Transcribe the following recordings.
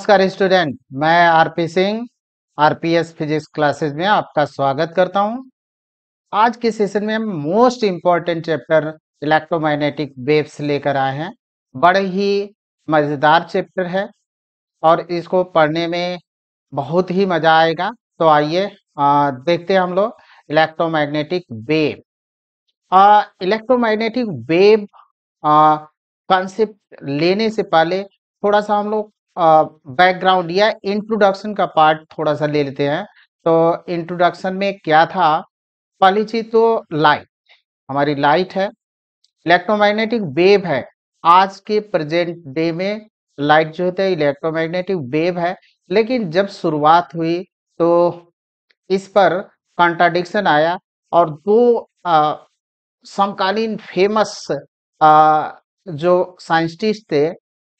नमस्कार स्टूडेंट, मैं RP Singh RPS physics classes में आपका स्वागत करता हूं। आज के सेशन में हम most important chapter electromagnetic waves लेकर आए हैं। बड़े ही मज़ेदार चैप्टर है और इसको पढ़ने में बहुत ही मज़ा आएगा। तो आइए देखते हैं हम लोग electromagnetic wave. Electromagnetic wave concept लेने से पहले थोड़ा सा हम लोग बैकग्राउंड या इंट्रोडक्शन का पार्ट थोड़ा सा ले लेते हैं। तो इंट्रोडक्शन में क्या था, पहली चीज तो लाइट, हमारी लाइट है, इलेक्ट्रोमैग्नेटिक वेव है। आज के प्रेजेंट डे में लाइट जो होता है इलेक्ट्रोमैग्नेटिक वेव है, लेकिन जब शुरुआत हुई तो इस पर कॉन्ट्राडिक्शन आया और दो समकालीन फेमस जो साइंटिस्ट थे,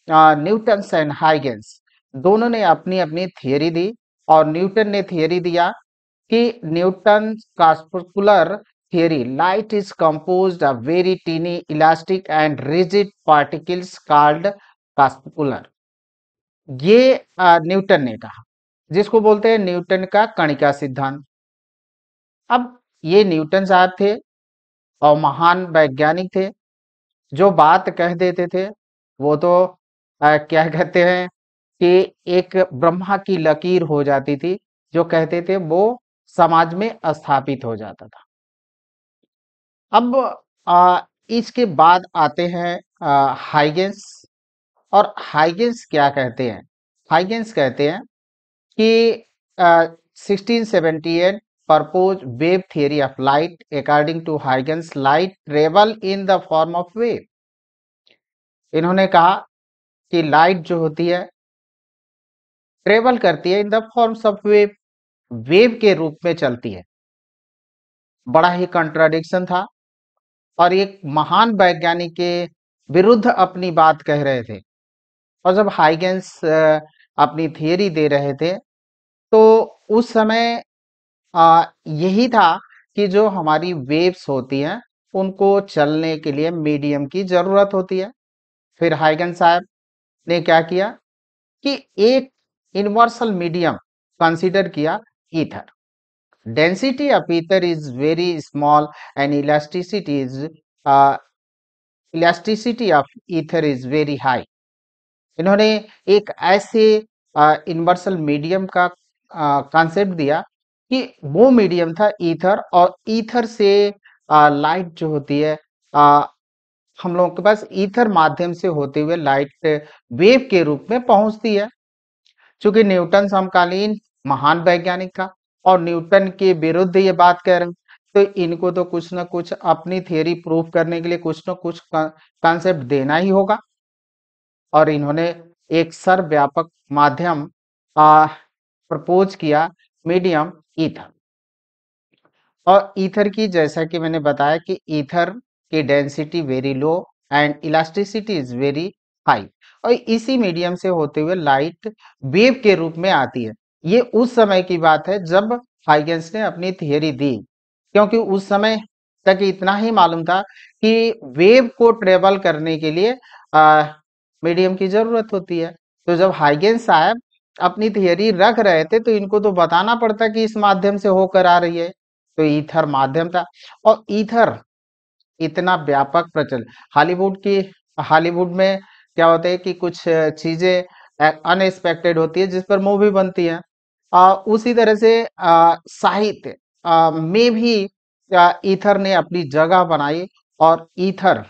न्यूटन एंड हाइगेंस, दोनों ने अपनी अपनी थियरी दी। और न्यूटन ने थियरी दिया कि Newton corpuscular theory, light is composed of very tiny elastic and rigid particles called corpuscular. ये न्यूटन ने कहा, जिसको बोलते हैं न्यूटन का कणिका सिद्धांत। अब ये न्यूटन साहब थे और महान वैज्ञानिक थे, जो बात कह देते थे वो तो क्या कहते हैं कि एक ब्रह्मा की लकीर हो जाती थी, जो कहते थे वो समाज में स्थापित हो जाता था। अब इसके बाद आते हैं हाइगेंस। और हाइगेंस क्या कहते हैं? हाइगेंस कहते हैं कि 1678 proposed wave theory of light. According to Huygens, light travel in the form of wave. इन्होंने कहा कि लाइट जो होती है ट्रेवल करती है in the forms of wave, wave के रूप में चलती है। बड़ा ही कंट्राडिक्शन था और एक महान वैज्ञानिक के विरुद्ध अपनी बात कह रहे थे। और जब हाइगेंस अपनी थियरी दे रहे थे तो उस समय यही था कि जो हमारी वेव्स होती हैं उनको चलने के लिए मीडियम की जरूरत होती है। फिर हाइगेंस साहब ने क्या किया कि एक यूनिवर्सल मीडियम कंसीडर किया, ether. Density of ether is very small and elasticity of ether is very high. इन्होंने एक ऐसे यूनिवर्सल मीडियम का कॉन्सेप्ट दिया कि वो मीडियम था ईथर, और ईथर से लाइट जो होती है हम लोगों के पास ईथर माध्यम से होते हुए लाइट वेव के रूप में पहुंचती है। चूंकि न्यूटन समकालीन महान वैज्ञानिक था और न्यूटन के विरुद्ध ये बात कह रहे हैं, तो इनको तो कुछ ना कुछ अपनी थियरी प्रूव करने के लिए कुछ ना कुछ कॉन्सेप्ट देना ही होगा। और इन्होंने एक सर्वव्यापक माध्यम प्रपोज किया, मीडियम ईथर। और ईथर की, जैसा कि मैंने बताया कि ईथर की density very low and elasticity is very high, और इसी मीडियम से होते हुए लाइट वेव के रूप में आती है। ये उस समय की बात है जब हाइगेंस ने अपनी थियरी दी, क्योंकि उस समय तक इतना ही मालूम था कि वेव को ट्रेवल करने के लिए मीडियम की जरूरत होती है। तो जब हाइगेंस साहब अपनी थियरी रख रहे थे तो इनको तो बताना पड़ता कि इस माध्यम से होकर आ रही है। तो ईथर माध्यम था, और ईथर इतना व्यापक प्रचल, हॉलीवुड में क्या होता है कि कुछ चीजें अनएक्सपेक्टेड होती है जिस पर मूवी बनती है। उसी तरह से साहित्य में भी ईथर ने अपनी जगह बनाई। और ईथर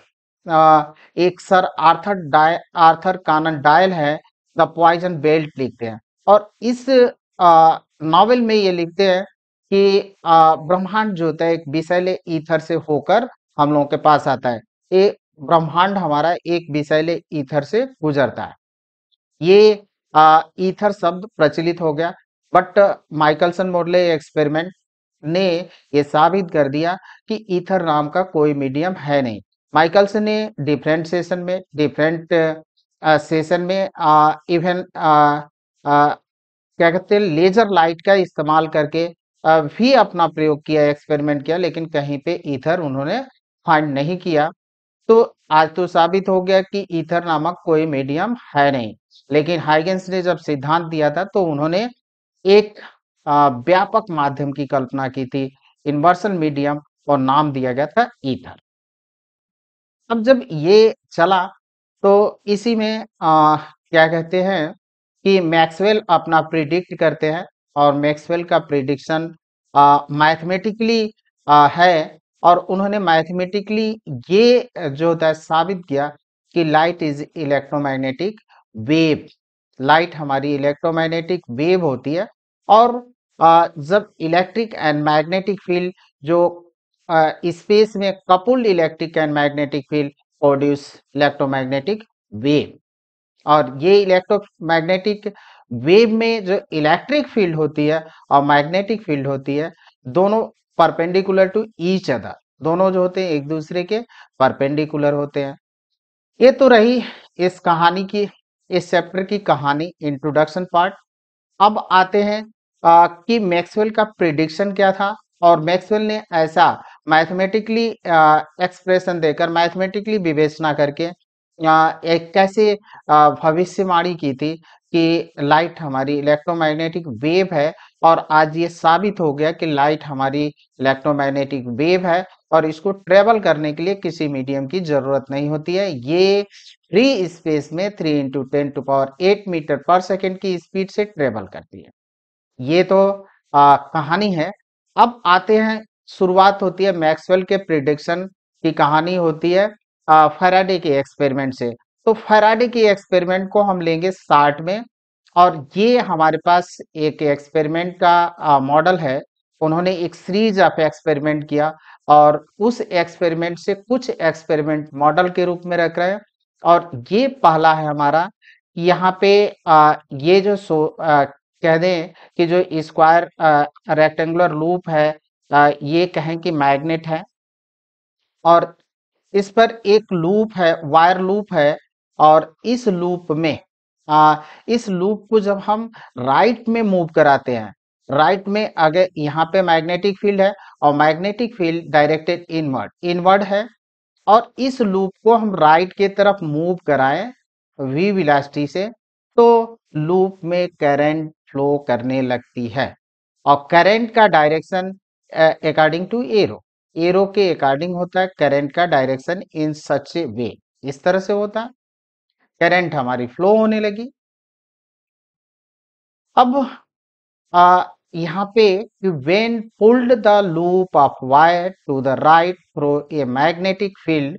एक सर आर्थर कानन डायल है, द पॉइजन बेल्ट लिखते हैं, और इस नॉवेल में ये लिखते हैं कि ब्रह्मांड जो होता है एक विषैले ईथर से होकर हम लोगों के पास आता है। ये ब्रह्मांड हमारा एक विषैले ईथर से गुजरता है। ये ईथर शब्द प्रचलित हो गया, बट माइकलसन मोरले एक्सपेरिमेंट ने ये साबित कर दिया कि ईथर नाम का कोई मीडियम है नहीं। माइकलसन ने डिफरेंट सेशन में इवन क्या कहते हैं लेजर लाइट का इस्तेमाल करके भी अपना प्रयोग किया, एक्सपेरिमेंट किया, लेकिन कहीं पे ईथर उन्होंने फाइंड नहीं किया। तो आज तो साबित हो गया कि ईथर नामक कोई मीडियम है नहीं। लेकिन हाइगेंस ने जब सिद्धांत दिया था तो उन्होंने एक व्यापक माध्यम की कल्पना की थी, इन्वर्सल मीडियम, और नाम दिया गया था ईथर। अब जब ये चला तो इसी में क्या कहते हैं कि मैक्सवेल अपना प्रिडिक्ट करते हैं, और मैक्सवेल का प्रिडिक्शन मैथमेटिकली है, और उन्होंने मैथमेटिकली ये जो होता है साबित किया कि light is electromagnetic wave. Light हमारी इलेक्ट्रोमैग्नेटिक वेव होती है, और जब इलेक्ट्रिक एंड मैग्नेटिक फील्ड जो स्पेस में coupled electric and magnetic field produce electromagnetic wave. और ये इलेक्ट्रोमैग्नेटिक वेव में जो इलेक्ट्रिक फील्ड होती है और मैग्नेटिक फील्ड होती है, दोनों परपेंडिकुलर टू ईच अदर, दोनों जो होते हैं एक दूसरे के परपेंडिकुलर होते हैं। ये तो रही इस कहानी की, इस चैप्टर की कहानी, इंट्रोडक्शन पार्ट। अब आते हैं कि मैक्सवेल का प्रिडिक्शन क्या था, और मैक्सवेल ने ऐसा मैथमेटिकली एक्सप्रेशन देकर, मैथमेटिकली विवेचना करके एक कैसे भविष्यवाणी की थी कि लाइट हमारी इलेक्ट्रोमैग्नेटिक वेव है। और आज ये साबित हो गया कि लाइट हमारी इलेक्ट्रोमैग्नेटिक वेव है, और इसको ट्रेवल करने के लिए किसी मीडियम की जरूरत नहीं होती है। ये फ्री स्पेस में 3 × 10⁸ मीटर पर सेकेंड की स्पीड से ट्रेवल करती है। ये तो कहानी है। अब आते हैं, शुरुआत होती है मैक्सवेल के प्रिडिक्शन की, कहानी होती है फैराडे के एक्सपेरिमेंट से। तो फैराडे के एक्सपेरिमेंट को हम लेंगे 60 में, और ये हमारे पास एक एक्सपेरिमेंट का मॉडल है। उन्होंने एक सीरीज ऑफ एक्सपेरिमेंट किया, और उस एक्सपेरिमेंट से कुछ एक्सपेरिमेंट मॉडल के रूप में रख रहे हैं। और ये पहला है हमारा, यहाँ पे ये जो कह दें कि जो स्क्वायर रेक्टेंगुलर लूप है, ये कहें कि मैग्नेट है, और इस पर एक लूप है, वायर लूप है। और इस लूप में इस लूप को जब हम राइट में मूव कराते हैं, राइट में अगर यहाँ पे मैग्नेटिक फील्ड है, और magnetic field directed inward inward है, और इस लूप को हम राइट के तरफ मूव कराएं v वेलोसिटी से, तो लूप में करंट फ्लो करने लगती है। और करंट का direction according to arrow, arrow के अकॉर्डिंग होता है करंट का डायरेक्शन, इन सच ए वे, इस तरह से होता है। करंट हमारी फ्लो होने लगी। अब यहाँ पे when pulled the loop of wire to the right through a magnetic field,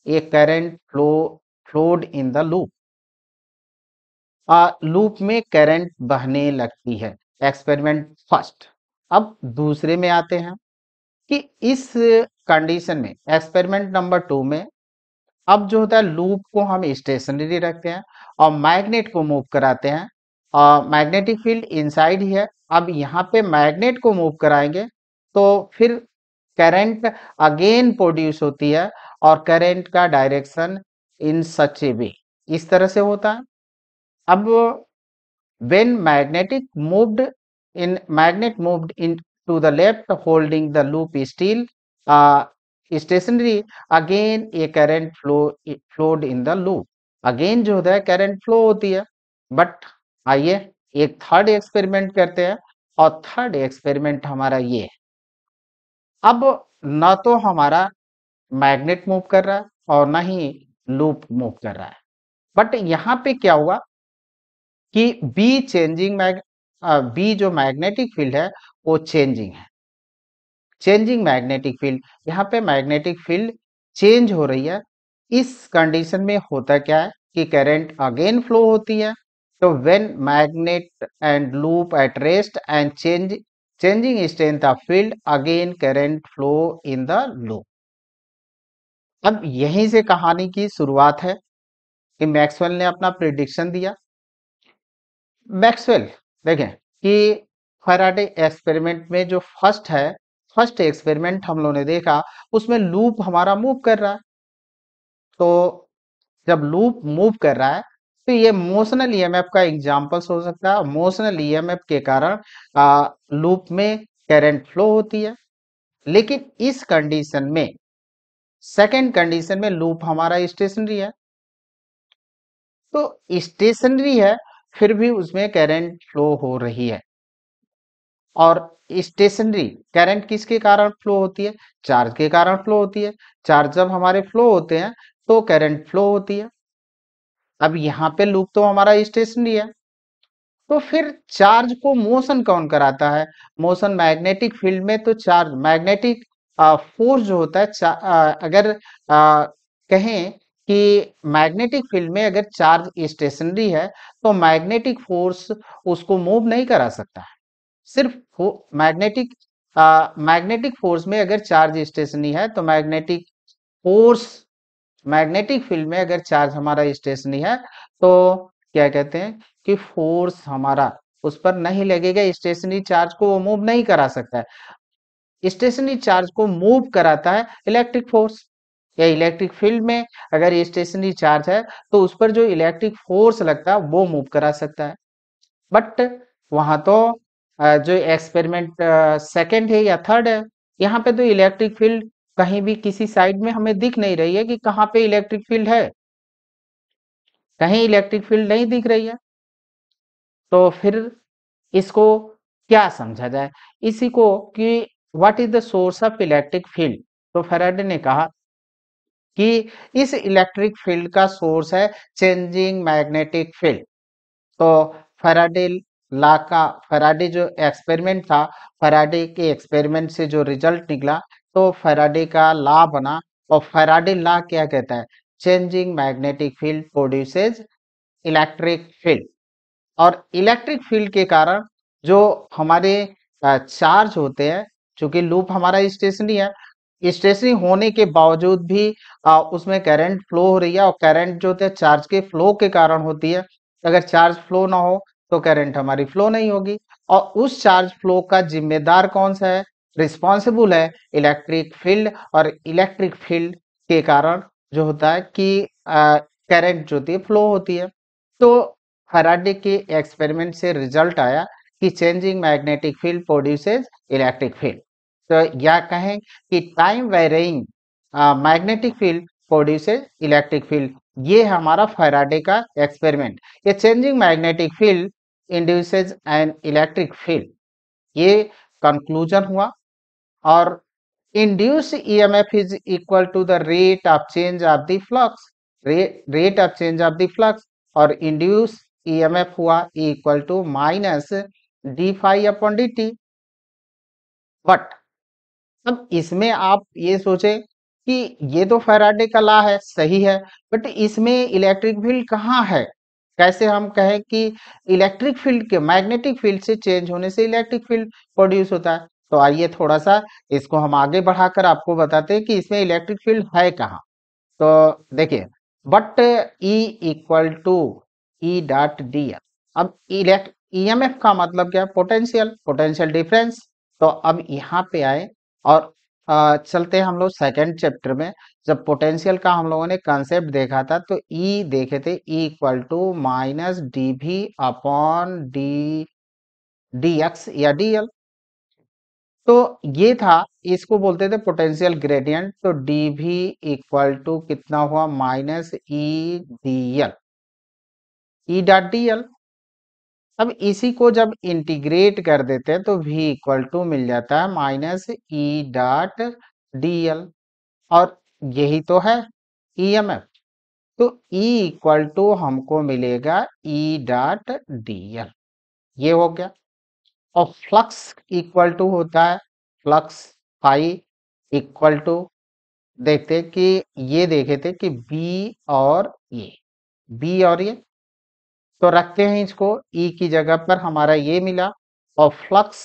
a current flowed in the loop। Loop में करंट बहने लगती है, एक्सपेरिमेंट फर्स्ट। अब दूसरे में आते हैं कि इस कंडीशन में, एक्सपेरिमेंट नंबर 2 में, अब जो होता है लूप को हम स्टेशनरी रखते हैं और मैग्नेट को मूव कराते हैं, और मैग्नेटिक फील्ड इनसाइड ही है। अब यहाँ पे मैग्नेट को मूव कराएंगे तो फिर करंट अगेन प्रोड्यूस होती है, और करंट का डायरेक्शन इन सच ए वे, इस तरह से होता है। अब when magnet moved in to the left holding the loop still uh, stationary, again a current flowed in the loop, again जो होता है करंट फ्लो होती है। बट आइए एक थर्ड एक्सपेरिमेंट करते हैं, और थर्ड एक्सपेरिमेंट हमारा ये है। अब न तो हमारा मैग्नेट मूव कर रहा है और ना ही लूप मूव कर रहा है, बट यहाँ पे क्या हुआ कि बी जो मैग्नेटिक फील्ड है वो चेंजिंग है, चेंजिंग मैग्नेटिक फील्ड। यहाँ पे मैग्नेटिक फील्ड चेंज हो रही है। इस कंडीशन में होता क्या है कि करंट अगेन फ्लो होती है। तो when magnet and loop at rest and changing strength of field, again current flow in the loop. अब यहीं से कहानी की शुरुआत है कि मैक्सवेल ने अपना प्रिडिक्शन दिया। मैक्सवेल देखें कि फैराडे एक्सपेरिमेंट में जो फर्स्ट एक्सपेरिमेंट हम लोगों ने देखा, उसमें लूप हमारा मूव कर रहा है। तो जब लूप मूव कर रहा है तो ये मोशनल ईएमएफ का एग्जांपल्स हो सकता है। मोशनल ईएमएफ के कारण लूप में करंट फ्लो होती है। लेकिन इस कंडीशन में, सेकंड कंडीशन में, लूप हमारा स्टेशनरी है। तो स्टेशनरी है, फिर भी उसमें करंट फ्लो हो रही है। और स्टेशनरी करंट किसके कारण फ्लो होती है? चार्ज के कारण फ्लो होती है। चार्ज जब हमारे फ्लो होते हैं तो करंट फ्लो होती है। अब यहाँ पे लूप तो हमारा स्टेशनरी है, तो फिर चार्ज को मोशन कौन कराता है? मोशन मैग्नेटिक फील्ड में तो चार्ज मैग्नेटिक फोर्स जो होता है अगर कहें कि मैग्नेटिक फील्ड में अगर चार्ज स्टेशनरी है तो मैग्नेटिक फोर्स उसको मूव नहीं करा सकता है। सिर्फ मैग्नेटिक मैग्नेटिक फोर्स में अगर चार्ज स्टेशनरी है तो फोर्स मैग्नेटिक फील्ड में अगर चार्ज हमारा स्टेशनरी है तो क्या कहते हैं कि फोर्स हमारा उस पर नहीं लगेगा। स्टेशनरी चार्ज को वो मूव नहीं करा सकता है। स्टेशनरी चार्ज को मूव कराता है इलेक्ट्रिक फोर्स या इलेक्ट्रिक फील्ड में अगर स्टेशनरी चार्ज है तो उस पर जो इलेक्ट्रिक फोर्स लगता है वो मूव करा सकता है। बट वहां तो जो एक्सपेरिमेंट सेकंड है या थर्ड है, यहाँ पे तो इलेक्ट्रिक फील्ड कहीं भी किसी साइड में हमें दिख नहीं रही है कि कहाँ पे इलेक्ट्रिक फील्ड है। कहीं इलेक्ट्रिक फील्ड नहीं दिख रही है, तो फिर इसको क्या समझा जाए? इसी को कि what is the source of electric field. तो फैराडे ने कहा कि इस इलेक्ट्रिक फील्ड का सोर्स है चेंजिंग मैग्नेटिक फील्ड। तो फैराडे ला का फैराडे जो एक्सपेरिमेंट था, फैराडे के एक्सपेरिमेंट से जो रिजल्ट निकला तो फैराडे का लॉ बना। और फैराडे लॉ क्या कहता है? Changing magnetic field produces electric field. और इलेक्ट्रिक फील्ड के कारण जो हमारे चार्ज होते हैं, चूंकि लूप हमारा स्टेशनरी है, स्टेशनरी होने के बावजूद भी उसमें करंट फ्लो हो रही है और करंट जो होते हैं चार्ज के फ्लो के कारण होती है। अगर चार्ज फ्लो ना हो तो करंट हमारी फ्लो नहीं होगी। और उस चार्ज फ्लो का जिम्मेदार कौन सा है? रिस्पॉन्सिबल है इलेक्ट्रिक फील्ड। और इलेक्ट्रिक फील्ड के कारण जो होता है कि करंट जो होती है फ्लो होती है। तो फैराडे के एक्सपेरिमेंट से रिजल्ट आया कि changing magnetic field produces electric field. तो या कहें कि time varying magnetic field produces electric field. ये है हमारा फैराडे का एक्सपेरिमेंट। ये changing magnetic field induces an electric field, ये कंक्लूजन हुआ। और induced EMF is equal to the rate of change of the flux, rate of change of the flux। और induced EMF हुआ equal to minus d phi upon D t. But अब इसमें आप ये सोचे कि ये तो फैराडे का लॉ है, सही है, बट इसमें इलेक्ट्रिक फील्ड कहाँ है? कैसे हम कहें कि इलेक्ट्रिक फील्ड के मैग्नेटिक फील्ड से चेंज होने से इलेक्ट्रिक फील्ड प्रोड्यूस होता है? तो आइए थोड़ा सा इसको हम आगे बढ़ाकर आपको बताते हैं कि इसमें इलेक्ट्रिक फील्ड है कहाँ। तो देखिए, but E equal to E dot D l. अब इलेक्ट ईएमएफ का मतलब क्या है? Potential, potential difference. तो अब यहाँ पे आए और चलते हैं हम लोग सेकंड चैप्टर में। जब पोटेंशियल का हम लोगों ने कंसेप्ट देखा था तो ई देखे थे, E equal to minus d V upon D d x या डी एल। तो ये था, इसको बोलते थे पोटेंशियल ग्रेडियंट। तो डी भी इक्वल टू कितना हुआ? Minus E d l, E dot D l. अब इसी को जब इंटीग्रेट कर देते हैं तो v इक्वल टू मिल जाता है माइनस ई डॉट डी एल। और यही तो है ईएमएफ। तो E इक्वल टू हमको मिलेगा ई डॉट डी एल, ये हो गया। और फ्लक्स इक्वल टू होता है फ्लक्स फाई इक्वल टू, देखते कि ये देखे थे कि बी और ये तो रखते हैं इसको ई की जगह पर, हमारा ये मिला। और फ्लक्स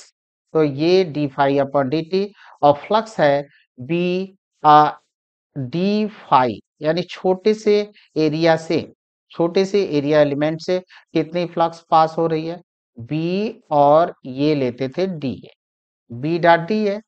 तो ये d phi upon D T. और फ्लक्स है बी डी फाई, यानी छोटे से एरिया एलिमेंट से कितनी फ्लक्स पास हो रही है? बी और ये लेते थे d A, B dot d A.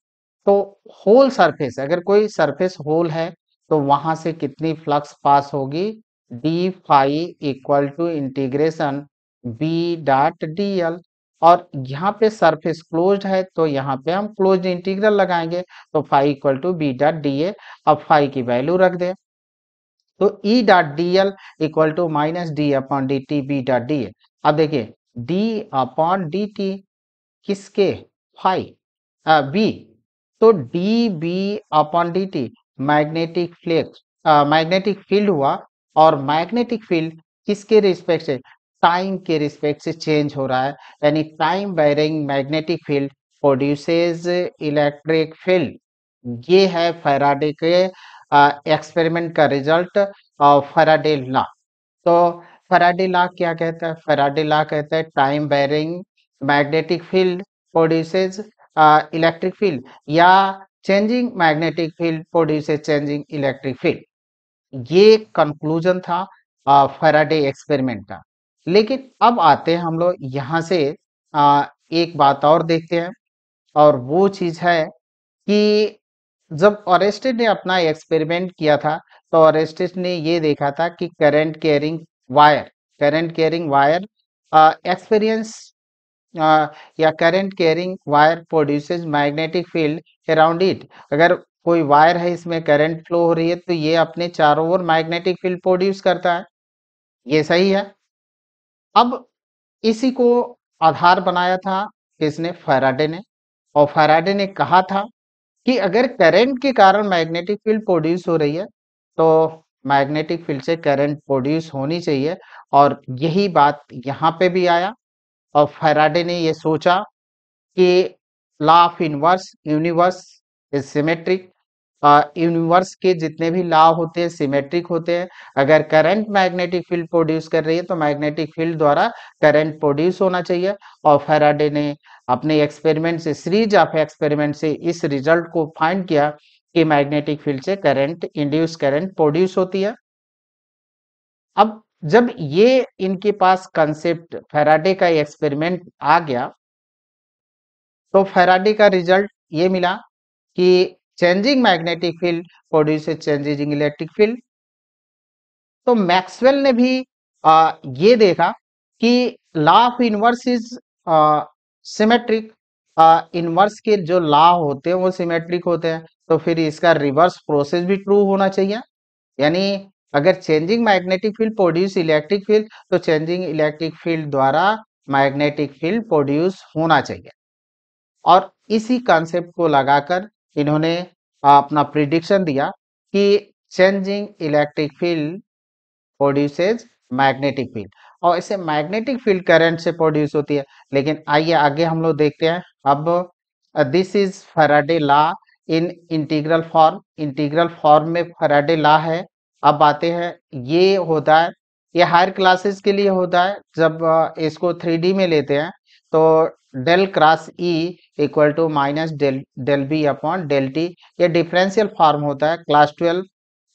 तो होल सरफेस, अगर कोई सरफेस होल है तो वहां से कितनी फ्लक्स पास होगी? D phi equal to integration B dot D l. और यहाँ पे सरफेस क्लोज्ड है तो यहाँ पे हम क्लोज्ड इंटीग्रल लगाएंगे। तो phi equal to B dot d A. अब फाई की वैल्यू रख दें तो E dot D L equal to minus d upon D t B dot d A. अब देखिए डी अपॉन डी टी किसके, फाई बी, तो d B upon D t magnetic flex magnetic field हुआ, और magnetic field किसके respect से, time के respect से चेंज हो रहा है, यानी time varying magnetic field produces electric field. ये है फैराडे के एक्सपेरिमेंट का रिजल्ट, फैराडे लॉ। तो फैराडे लॉ क्या कहता है, फैराडे लॉ कहता है time varying magnetic field produces electric field, या changing magnetic field produces changing electric field. ये कंक्लूजन था फैराडे एक्सपेरिमेंट का। लेकिन अब आते हैं हम लोग यहाँ से एक बात और देखते हैं, और वो चीज है कि जब ऑरेस्टेड ने अपना एक्सपेरिमेंट किया था, तो ऑरेस्टेड ने ये देखा था कि करंट कैरिंग वायर एक्सपीरियंस या current carrying wire produces magnetic field around it. अगर कोई वायर है, इसमें करंट फ्लो हो रही है, तो ये अपने चारों ओर मैग्नेटिक फील्ड प्रोड्यूस करता है। ये सही है। अब इसी को आधार बनाया था किसने, फैराडे ने। और फैराडे ने कहा था कि अगर करंट के कारण मैग्नेटिक फील्ड प्रोड्यूस हो रही है, तो मैग्नेटिक फील्ड से करंट प्रोड्यूस होनी चाहिए। और यही बात यहाँ पे भी आया, और फैराडे ने ये सोचा कि law of inverse universe is symmetric. Universe के जितने भी लॉ होते हैं सिमेट्रिक होते हैं। अगर करंट मैग्नेटिक फील्ड प्रोड्यूस कर रही है, तो मैग्नेटिक फील्ड द्वारा करंट प्रोड्यूस होना चाहिए। और फैराडे ने अपने एक्सपेरिमेंट से, सीरीज ऑफ एक्सपेरिमेंट से इस रिजल्ट को फाइंड किया कि मैग्नेटिक फील्ड से करंट, इंड्यूस करंट प्रोड्यूस होती है। अब जब ये इनके पास कंसेप्ट फैराडे का एक्सपेरिमेंट आ गया, तो फैराडे का रिजल्ट ये मिला कि changing magnetic field produces changing electric field. तो मैक्सवेल ने भी ये देखा कि law of inverse is symmetric. Inverse के जो लॉ होते हैं वो सिमेट्रिक होते हैं, तो फिर इसका रिवर्स प्रोसेस भी ट्रू होना चाहिए। यानी अगर changing magnetic field produce electric field, तो चेंजिंग इलेक्ट्रिक फील्ड द्वारा मैग्नेटिक फील्ड प्रोड्यूस होना चाहिए। और इसी कॉन्सेप्ट को लगाकर इन्होंने अपना प्रिडिक्शन दिया कि changing electric field produces magnetic field, और इसे मैग्नेटिक फील्ड करंट से प्रोड्यूस होती है। लेकिन आइए आगे हम लोग देखते हैं। अब this is Faraday law in integral form में फैराडे लॉ है। अब आते हैं, ये होता है, ये हायर क्लासेस के लिए होता है। जब इसको 3D में लेते हैं, तो del cross E equal to minus del del B upon del t, ये डिफरेंशियल फॉर्म होता है। क्लास 12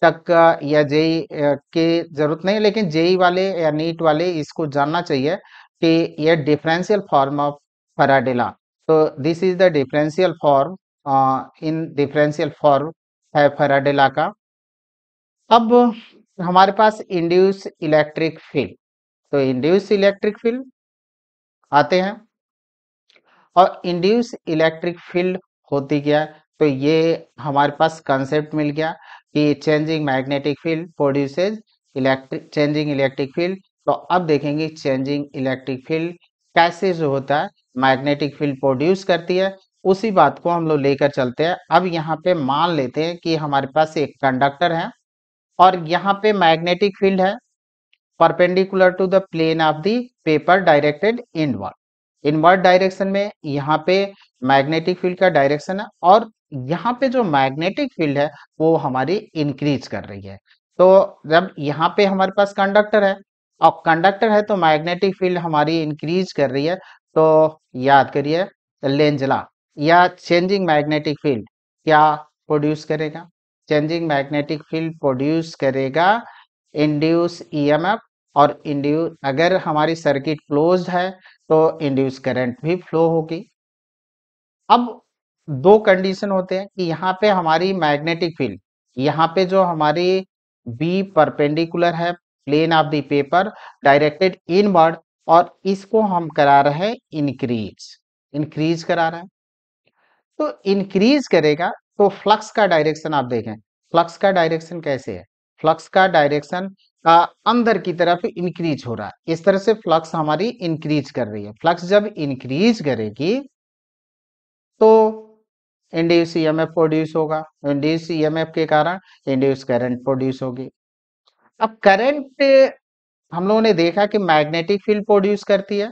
तक या जेई के जरूरत नहीं, लेकिन जेई वाले या नीट वाले इसको जानना चाहिए कि ये differential form of Faraday law. तो this is the differential form, in differential form है फैराडे लॉ का। अब हमारे पास इंड्यूस इलेक्ट्रिक फील्ड, तो इंड्यूस इलेक्ट्रिक फील्ड आते हैं, और इंड्यूस इलेक्ट्रिक फील्ड होती क्या है, तो ये हमारे पास कंसेप्ट मिल गया कि changing magnetic field produces changing electric field. तो अब देखेंगे चेंजिंग इलेक्ट्रिक फील्ड कैसे जो होता है मैग्नेटिक फील्ड प्रोड्यूस करती है, उसी बात को हम लोग लेकर चलते हैं। अब यहाँ पे मान लेते हैं कि हमारे पास एक कंडक्टर है, और यहाँ पे मैग्नेटिक फील्ड है perpendicular to the plane of the paper directed inward. Inward direction में यहाँ पे मैग्नेटिक फील्ड का डायरेक्शन है, और यहाँ पे जो मैग्नेटिक फील्ड है वो हमारी इंक्रीज कर रही है। तो जब यहाँ पे हमारे पास कंडक्टर है, और कंडक्टर है, तो मैग्नेटिक फील्ड हमारी इंक्रीज कर रही है। तो याद करिए लेंज लॉ, या चेंजिंग मैग्नेटिक फील्ड क्या प्रोड्यूस करेगा, चेंजिंग मैग्नेटिक फील्ड प्रोड्यूस करेगा इंड्यूस ईएमएफ। और इंड्यूस, अगर हमारी सर्किट क्लोज्ड है, तो इंड्यूस करंट भी फ्लो होगी। अब दो कंडीशन होते हैं कि यहाँ पे हमारी मैग्नेटिक फील्ड, यहाँ पे जो हमारी बी परपेंडिकुलर है plane of the paper directed inward, और इसको हम करा रहे हैं इंक्रीज, इंक्रीज करा रहे हैं। तो इंक्रीज करेगा, तो फ्लक्स का डायरेक्शन आप देखें, फ्लक्स का डायरेक्शन कैसे है, फ्लक्स का डायरेक्शन अंदर की तरफ इंक्रीज हो रहा है, इस तरह से फ्लक्स हमारी इंक्रीज कर रही है। फ्लक्स जब इंक्रीज करेगी तो इंड्यूस ईएमएफ प्रोड्यूस होगा, इंड्यूस ईएमएफ के कारण इंड्यूस करंट प्रोड्यूस होगी। अब करंट हम लोगों ने देखा कि मैग्नेटिक फील्ड प्रोड्यूस करती है,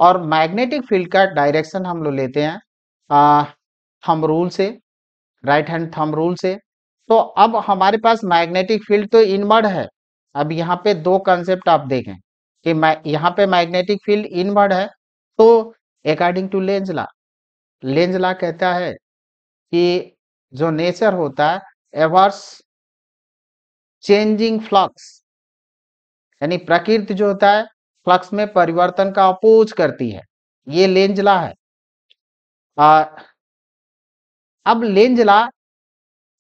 और मैग्नेटिक फील्ड का डायरेक्शन हम लोग लेते हैं थंब रूल से, राइट हैंड थंब रूल से। तो अब हमारे पास मैग्नेटिक फील्ड तो इनवर्ड है। अब यहाँ पे दो कंसेप्ट आप देखें कि यहाँ पे मैग्नेटिक फील्ड इनवर्ड है, तो according to Lenz law, Lenz law कहता है कि जो नेचर होता है एवर्स चेंजिंग फ्लक्स, यानी प्रकृति जो होता है फ्लक्स में परिवर्तन का अपोज करती है, ये लेंज लॉ है। आ, अब लेंज लॉ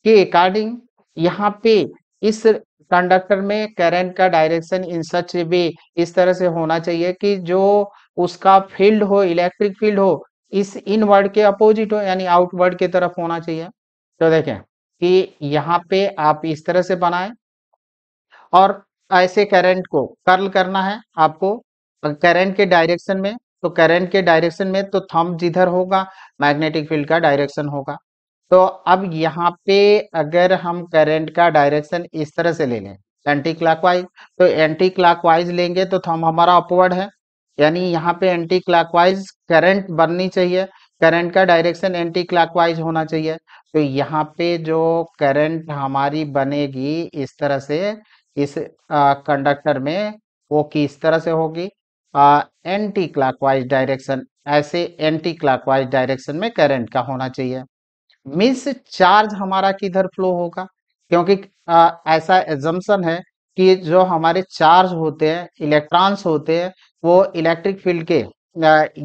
के अकॉर्डिंग यहाँ पे इस कंडक्टर में करंट का डायरेक्शन इन सच वे, इस तरह से होना चाहिए कि जो उसका फील्ड हो, इलेक्ट्रिक फील्ड हो, इस इनवर्ड के अपोजिट हो, यानी आउटवर्ड की तरफ होना चाहिए। तो देखें कि यहाँ पे आप इस तरह से बनाएं, और ऐसे करंट को कर्ल करना है आपको करंट के डायरेक्शन में। तो करंट के डायरेक्शन में तो थंब जिधर होगा मैग्नेटिक फील्ड का डायरेक्शन होगा। तो अब यहाँ पे अगर हम करंट का डायरेक्शन इस तरह से ले लें एंटी क्लॉकवाइज, तो एंटी क्लॉकवाइज लेंगे तो थंब हमारा अपवर्ड है, यानी यहाँ पे एंटी क्लॉकवाइज करंट बननी चाहिए, करंट का डायरेक्शन एंटी क्लॉकवाइज होना चाहिए। तो यहाँ पे जो करंट हमारी बनेगी इस तरह से इस कंडक्टर में, वो किस तरह से होगी एंटी क्लॉकवाइज डायरेक्शन, ऐसे एंटी क्लॉकवाइज डायरेक्शन में करंट का होना चाहिए। मीन्स चार्ज हमारा किधर फ्लो होगा, क्योंकि ऐसा एजम्पशन है कि जो हमारे चार्ज होते हैं, इलेक्ट्रॉन्स होते हैं, वो इलेक्ट्रिक फील्ड के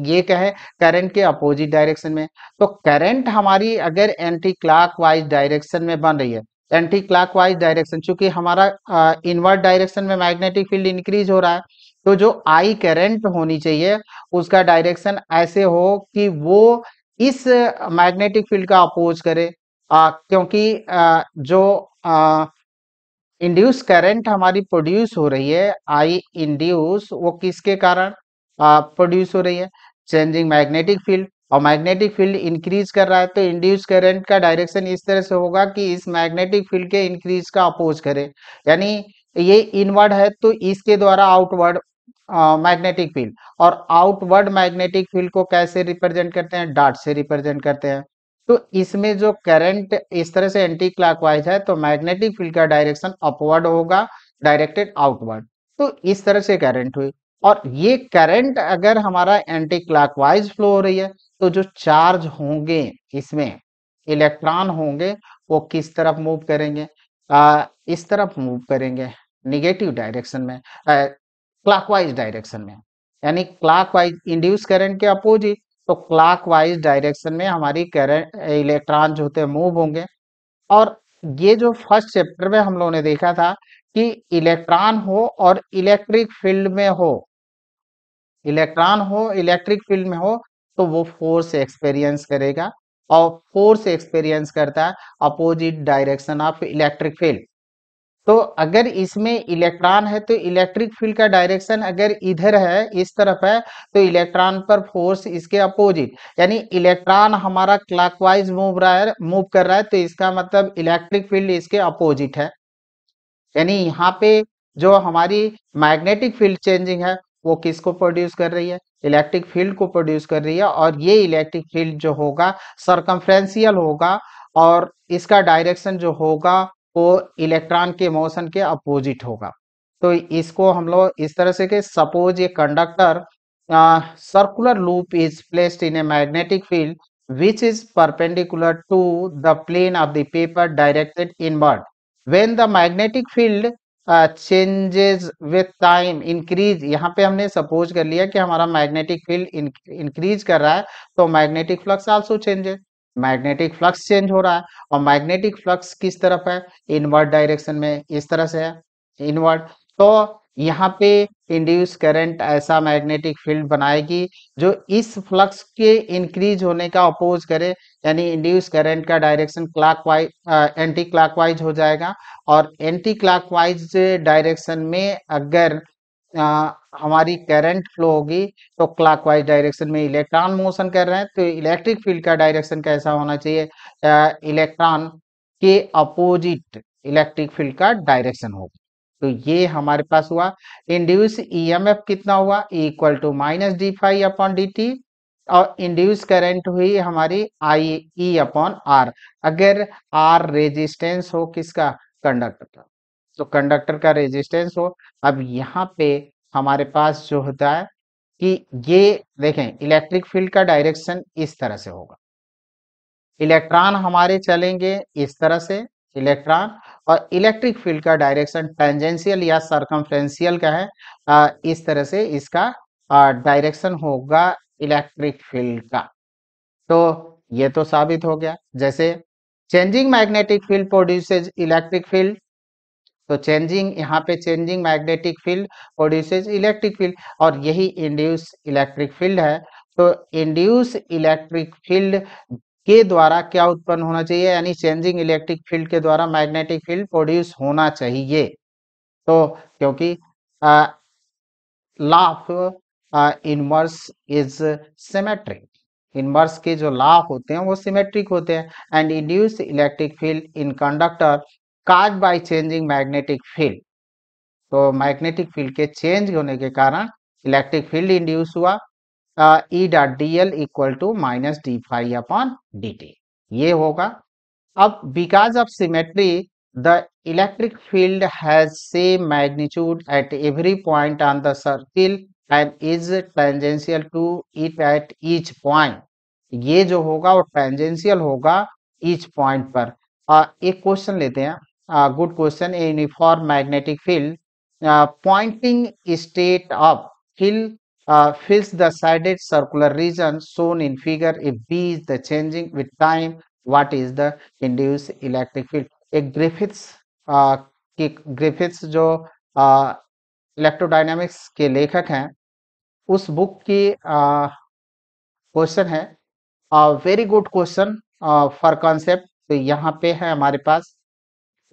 ये कहे करंट के अपोजिट डायरेक्शन में। तो करंट हमारी अगर एंटी क्लॉकवाइज डायरेक्शन में बन रही है, एंटी क्लॉकवाइज डायरेक्शन, चूंकि हमारा इनवर्ट डायरेक्शन में मैग्नेटिक फील्ड इंक्रीज हो रहा है, तो जो आई करंट होनी चाहिए उसका डायरेक्शन ऐसे हो कि वो इस मैग्नेटिक फील्ड का अपोज करे, क्योंकि जो इंड्यूस करंट हमारी प्रोड्यूस हो रही है आई इंड्यूस, वो किसके कारण प्रोड्यूस हो रही है, चेंजिंग मैग्नेटिक फील्ड, और मैग्नेटिक फील्ड इंक्रीज कर रहा है, तो इंड्यूस करंट का डायरेक्शन इस तरह से होगा कि इस मैग्नेटिक फील्ड के इंक्रीज का अपोज करे, यानी ये इनवर्ड है तो इसके द्वारा आउटवर्ड मैग्नेटिक फील्ड, और आउटवर्ड मैग्नेटिक फील्ड को कैसे रिप्रेजेंट करते हैं, डॉट से रिप्रेजेंट करते हैं। तो इसमें जो करंट इस तरह से एंटी क्लॉकवाइज है, तो मैग्नेटिक फील्ड का डायरेक्शन अपवर्ड होगा, डायरेक्टेड आउटवर्ड। तो इस तरह से करंट हुई, और ये करंट अगर हमारा एंटी क्लॉकवाइज फ्लो हो रही है, तो जो चार्ज होंगे इसमें इलेक्ट्रॉन होंगे, वो किस तरफ मूव करेंगे, इस तरफ मूव करेंगे, निगेटिव डायरेक्शन में, क्लॉकवाइज डायरेक्शन में, यानी क्लॉकवाइज इंड्यूस करंट के अपोजिट, तो क्लॉकवाइज डायरेक्शन में हमारी करंट इलेक्ट्रॉन जो होते हैं मूव होंगे। और ये जो फर्स्ट चैप्टर में हम लोगों ने देखा था कि इलेक्ट्रॉन हो और इलेक्ट्रिक फील्ड में हो, इलेक्ट्रॉन हो इलेक्ट्रिक फील्ड में हो, तो वो फोर्स एक्सपीरियंस करेगा, और फोर्स एक्सपीरियंस करता है opposite direction of electric field. तो अगर इसमें इलेक्ट्रॉन है तो इलेक्ट्रिक फील्ड का डायरेक्शन अगर इधर है, इस तरफ है, तो इलेक्ट्रॉन पर फोर्स इसके अपोजिट, यानी इलेक्ट्रॉन हमारा क्लॉकवाइज मूव रहा है, मूव कर रहा है, तो इसका मतलब इलेक्ट्रिक फील्ड इसके अपोजिट है, यानी यहाँ पे जो हमारी मैग्नेटिक फील्ड चेंजिंग है वो किसको प्रोड्यूस कर रही है, इलेक्ट्रिक फील्ड को प्रोड्यूस कर रही है, और ये इलेक्ट्रिक फील्ड जो होगा सरकमफ्रेंशियल होगा, और इसका डायरेक्शन जो होगा वो इलेक्ट्रॉन के मोशन के अपोजिट होगा। तो इसको हम लोग इस तरह से कि सपोज ये conductor circular loop is placed in a magnetic field which is perpendicular to the plane of the paper directed inward. When the magnetic field changes with time increase, यहाँ पे हमने सपोज कर लिया कि हमारा मैग्नेटिक फील्ड इंक्रीज कर रहा है, तो magnetic flux also changes, magnetic flux change हो रहा है, और मैग्नेटिक फ्लक्स किस तरफ है, इनवर्ड डायरेक्शन में, इस तरह से है इनवर्ड। तो यहाँ पे इंड्यूस करंट ऐसा मैग्नेटिक फील्ड बनाएगी जो इस फ्लक्स के इंक्रीज होने का अपोज करे, यानी इंड्यूस करंट का डायरेक्शन क्लॉकवाइज एंटी क्लॉकवाइज हो जाएगा। और एंटी क्लॉकवाइज डायरेक्शन में अगर हमारी करंट फ्लो होगी तो क्लॉकवाइज डायरेक्शन में इलेक्ट्रॉन मोशन कर रहे हैं, तो इलेक्ट्रिक फील्ड का डायरेक्शन कैसा होना चाहिए, इलेक्ट्रॉन के अपोजिट इलेक्ट्रिक फील्ड का डायरेक्शन होगा। तो ये हमारे पास हुआ। इंड्यूस ईएमएफ कितना हुआ, equal to minus d phi upon D T, और इंड्यूस करंट हुई हमारी आई ई अपॉन आर। अगर आर रेजिस्टेंस हो किसका, कंडक्टर का, तो कंडक्टर का रेजिस्टेंस हो। अब यहाँ पे हमारे पास जो होता है कि ये देखें, इलेक्ट्रिक फील्ड का डायरेक्शन इस तरह से होगा, इलेक्ट्रॉन हमारे चलेंगे इस तरह से, इलेक्ट्रॉन, और इलेक्ट्रिक फील्ड का डायरेक्शन टेंजेंशियल या सरकमफ्रेंशियल का है, इस तरह से इसका डायरेक्शन होगा इलेक्ट्रिक फील्ड का। तो ये तो साबित हो गया। जैसे changing magnetic field produces electric field, तो चेंजिंग, यहाँ पे changing magnetic field produces electric field, और यही इंड्यूस इलेक्ट्रिक फील्ड है। तो इंड्यूस इलेक्ट्रिक फील्ड के द्वारा क्या उत्पन्न होना चाहिए, यानी चेंजिंग इलेक्ट्रिक फील्ड के द्वारा मैग्नेटिक फील्ड प्रोड्यूस होना चाहिए। तो क्योंकि law of inverse is symmetric, inverse के जो लॉ होते हैं वो सिमेट्रिक होते हैं। And induce electric field in conductor cause by changing magnetic field, तो मैग्नेटिक फील्ड के चेंज होने के कारण इलेक्ट्रिक फील्ड इंड्यूस हुआ। E dot D L equal to minus d phi upon D T, ये होगा। अब because of symmetry, the electric field has same magnitude at every point on the circle and is tangential to it at each point. ये जो होगा वो tangential होगा each point पर। एक क्वेश्चन लेते हैं, good question. A uniform magnetic field pointing state of fill fills the sided circular region shown in figure if B is the changing with time, what is the induced electric field। एक Griffiths की, Griffiths जो electrodynamics के लेखक हैं, उस book की question है, very good question for concept. तो यहाँ पे है हमारे पास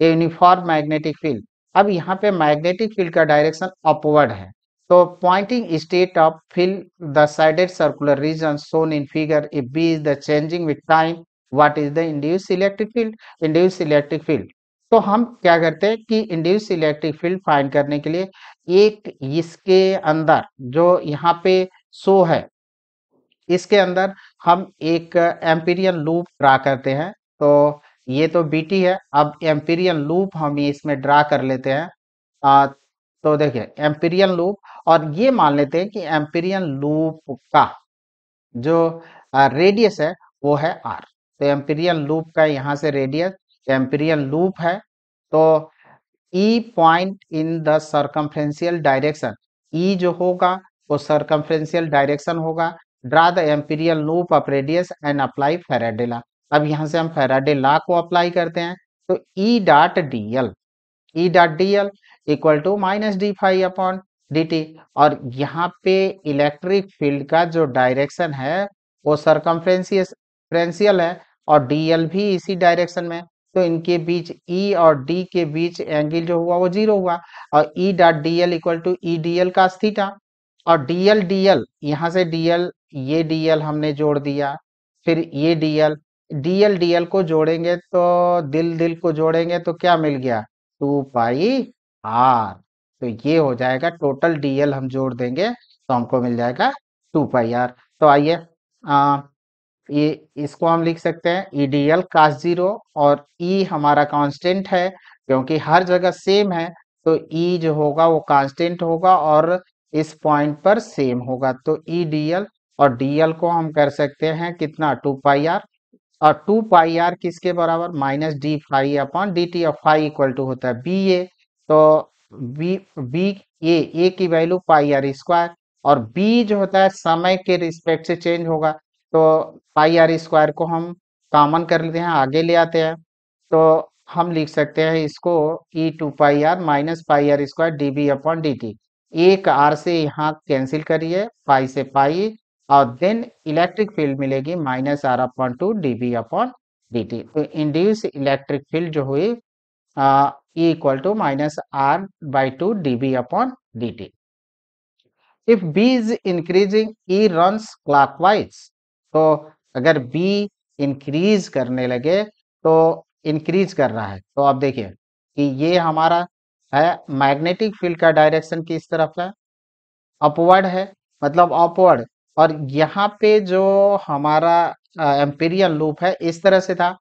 यूनिफॉर्म मैग्नेटिक फील्ड। अब यहाँ पे मैग्नेटिक फील्ड का डायरेक्शन अपवर्ड है, तो pointing state of field the sided circular region shown in figure if B is the changing with time, what is the induce electric field, induce electric field. तो हम क्या करते हैं कि induce electric field find करने के लिए एक इसके अंदर जो यहाँ पे शो है, इसके अंदर हम एक एम्पीरियन लूप ड्रा करते हैं। तो ये तो बीटी है, अब एम्पीरियन लूप हम इसमें ड्रा कर लेते हैं। तो देखिए एम्पीरियन लूप, और ये मान लेते हैं कि एम्पीरियन लूप का जो रेडियस है वो है आर। तो एम्पीरियन लूप का यहाँ से रेडियस, एम्पीरियन लूप है, तो E point in the circumferential direction, E जो होगा वो सर्कमफ्रेंशियल डायरेक्शन होगा। Draw the Amperial loop of radius and apply Faraday law. अब यहाँ से हम फैराडे लॉ को अप्लाई करते हैं, तो E dot D l, E dot D L equal to minus d phi upon D T. और यहाँ पे इलेक्ट्रिक फील्ड का जो डायरेक्शन है वो सर्कमफ्रेंशियल है, और डीएल भी इसी डायरेक्शन में, तो इनके बीच ई और डी के बीच एंगल जो हुआ वो जीरो हुआ। और E dot D L equal to E d l का थीटा, और डी एल यहाँ से डीएल, ये डीएल हमने जोड़ दिया, फिर ये डीएल को जोड़ेंगे तो दिल दिल को जोड़ेंगे तो क्या मिल गया, 2 पाई आर। तो ये हो जाएगा टोटल, डीएल हम जोड़ देंगे तो हमको मिल जाएगा 2 पाई आर। तो आइए ये इसको हम लिख सकते हैं ईडीएल कास जीरो, और ई हमारा कांस्टेंट है क्योंकि हर जगह सेम है, तो ई जो होगा वो कांस्टेंट होगा और इस पॉइंट पर सेम होगा। तो ई डीएल, और डीएल को हम कर सकते हैं कितना, 2 पाई आर, और 2 पाई आर किसके बराबर, minus d phi upon D T, और फाई इक्वल टू होता है बी ए। तो बी बी ए की वैल्यू पाई आर स्क्वायर, और बी जो होता है समय के रिस्पेक्ट से चेंज होगा, तो पाई आर स्क्वायर को हम कॉमन कर लेते हैं, आगे ले आते हैं। तो हम लिख सकते हैं इसको E two pi R minus pi are square D B upon D T. एक आर से यहाँ कैंसिल करिए, पाई से पाई, और देन इलेक्ट्रिक फील्ड मिलेगी minus R upon two D B upon D T. तो इंड्यूस इलेक्ट्रिक फील्ड जो हुई E equal to minus R by two D B upon D T. If b is increasing, e runs clockwise। तो अगर b increase करने लगे तो increase कर रहा है, तो आप देखिए कि ये हमारा है मैग्नेटिक फील्ड का डायरेक्शन किस तरफ है, अपवर्ड है, मतलब अपवर्ड। और यहाँ पे जो हमारा एम्पीरियल लूप है इस तरह से था।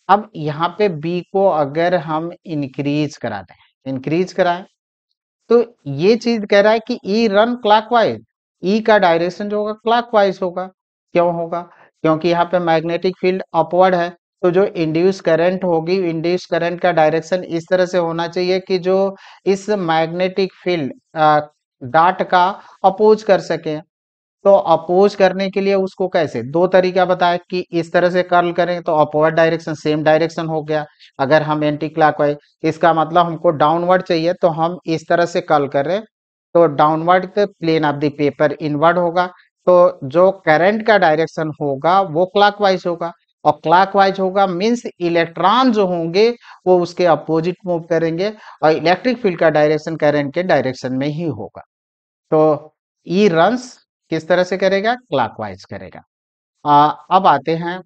अब यहाँ पे b को अगर हम इंक्रीज कराते हैं, इंक्रीज कराएं, तो ये चीज कह रहा है कि ई रन क्लॉकवाइज, ई का डायरेक्शन जो होगा क्लॉकवाइज होगा। क्यों होगा? क्योंकि यहाँ पे मैग्नेटिक फील्ड अपवर्ड है, तो जो इंड्यूस करंट होगी, इंड्यूस करंट का डायरेक्शन इस तरह से होना चाहिए कि जो इस मैग्नेटिक फील्ड डाट का अपोज कर सके। तो अपोज करने के लिए उसको कैसे, दो तरीका बताया कि इस तरह से कर्ल करें तो अपवर्ड डायरेक्शन सेम डायरेक्शन हो गया। अगर हम एंटी क्लॉकवाइज, इसका मतलब हमको डाउनवर्ड चाहिए तो हम इस तरह से कर्ल करें तो डाउनवर्ड के plane of the paper inward होगा। तो जो करंट का डायरेक्शन होगा वो क्लॉकवाइज होगा, और क्लॉकवाइज होगा मींस इलेक्ट्रॉन जो होंगे वो उसके अपोजिट मूव करेंगे, और इलेक्ट्रिक फील्ड का डायरेक्शन करंट के डायरेक्शन में ही होगा। तो ई रन्स किस तरह से करेगा, क्लॉकवाइज करेगा। अब आते हैं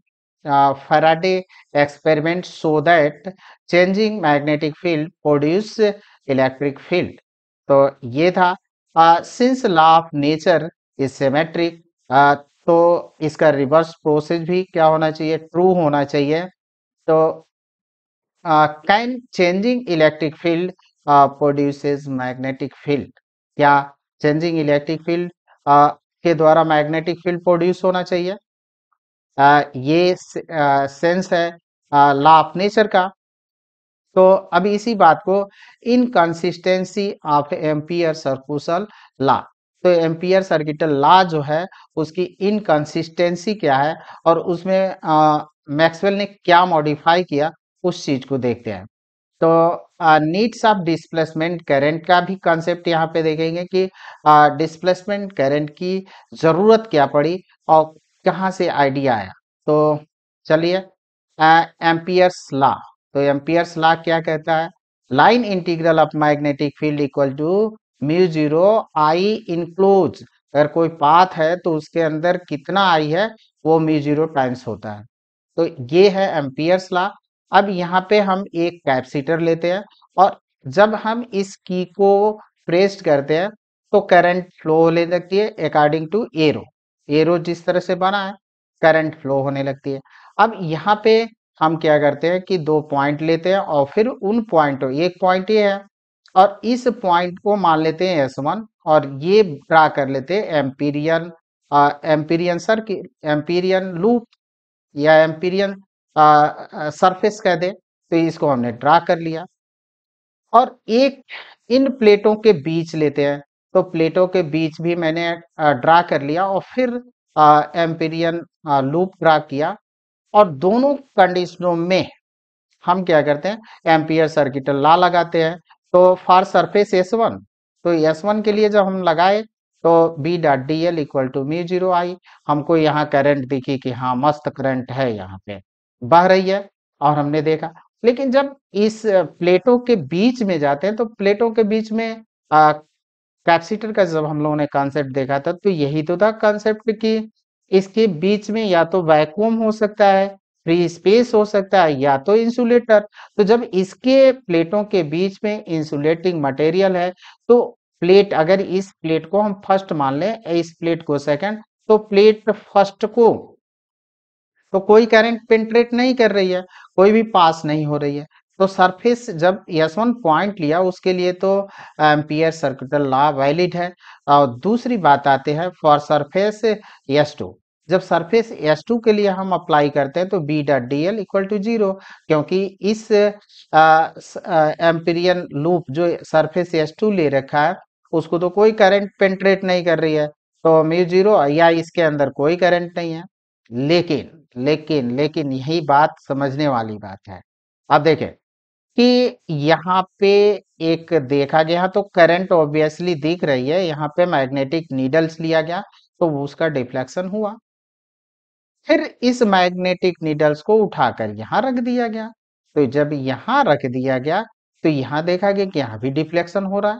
Faraday experiment show that changing magnetic field produce electric field. तो ये था since law of nature is symmetric, तो इसका रिवर्स प्रोसेस भी क्या होना चाहिए, ट्रू होना चाहिए। तो can changing electric field produces magnetic field, क्या चेंजिंग इलेक्ट्रिक फील्ड के द्वारा मैग्नेटिक फील्ड प्रोड्यूस होना चाहिए? ये सेंस है लॉ ऑफ नेचर का। तो अब इसी बात को inconsistency of ampere circular law, तो एम्पियर सर्किटल लॉ जो है उसकी इनकंसिस्टेंसी क्या है और उसमें मैक्सवेल ने क्या मॉडिफाई किया, उस चीज को देखते हैं। तो नीड्स ऑफ डिस्प्लेसमेंट करंट का भी कॉन्सेप्ट यहाँ पे देखेंगे कि डिस्प्लेसमेंट करंट की जरूरत क्या पड़ी और कहाँ से आइडिया आया। तो चलिए, एम्पियर्स लॉ, तो एम्पियर्स लॉ क्या कहता है, line integral of magnetic field equal to mu zero I enclose. अगर कोई पाथ है तो उसके अंदर कितना आई है, वो म्यू जीरो टाइम्स होता है। तो ये है एम्पियर्स लॉ। अब यहाँ पे हम एक कैपेसिटर लेते हैं, और जब हम इस की को प्रेस करते हैं तो करंट फ्लो होने लगती है अकॉर्डिंग टू एरो। एरो जिस तरह से बना है करंट फ्लो होने लगती है। अब यहाँ पे हम क्या करते हैं कि दो पॉइंट लेते हैं और फिर उन पॉइंटों, एक पॉइंट ये है और इस पॉइंट को मान लेते हैं S1, और ये ड्रा कर लेते हैं empyrean, empyrean circuit, Amperian loop, या एम्पीरियन सरफेस कह दे। तो इसको हमने ड्रा कर लिया, और एक इन प्लेटों के बीच लेते हैं, तो प्लेटों के बीच भी मैंने ड्रा कर लिया, और फिर एम्पीरियन लूप ड्रा किया। और दोनों कंडीशनों में हम क्या करते हैं, एम्पियर सर्किटल लॉ लगाते हैं। तो फॉर सरफेस S1, तो S1 के लिए जब हम लगाए तो B dot D L equal to mu zero I. हमको यहाँ करंट दिखी कि हाँ मस्त करंट है, यहाँ पे बह रही है, और हमने देखा। लेकिन जब इस प्लेटों के बीच में जाते हैं तो प्लेटों के बीच में कैपेसिटर का जब हम लोगों ने कॉन्सेप्ट देखा था तो यही तो था कॉन्सेप्ट कि इसके बीच में या तो वैक्यूम हो सकता है, फ्री स्पेस हो सकता है, या तो इंसुलेटर। तो जब इसके प्लेटों के बीच में इंसुलेटिंग मटेरियल है, तो प्लेट, अगर इस प्लेट को हम फर्स्ट मान लें, इस प्लेट को सेकंड, तो प्लेट फर्स्ट को तो कोई करंट पेंट्रेट नहीं कर रही है, कोई भी पास नहीं हो रही है। तो सरफेस जब S1 पॉइंट लिया उसके लिए तो एम्पियर सर्किटल लॉ वैलिड है। और दूसरी बात आते हैं फॉर सरफेस S2, जब सरफेस S2 के लिए हम अप्लाई करते हैं तो B dot D L equal to zero, क्योंकि इस एम्पिरियन लूप जो सरफेस S2 ले रखा है उसको तो कोई करंट पेंट्रेट नहीं कर रही है, तो म्यू जीरो, या इसके अंदर कोई करंट नहीं है। लेकिन लेकिन यही बात समझने वाली बात है। अब देखें, कि यहाँ पे एक देखा गया तो करंट ऑब्वियसली दिख रही है, यहाँ पे मैग्नेटिक नीडल्स लिया गया तो वो उसका डिफ्लेक्शन हुआ। फिर इस मैग्नेटिक नीडल्स को उठाकर यहाँ रख दिया गया। तो जब यहाँ रख दिया गया तो यहाँ देखा गया कि यहाँ भी डिफ्लेक्शन हो रहा है।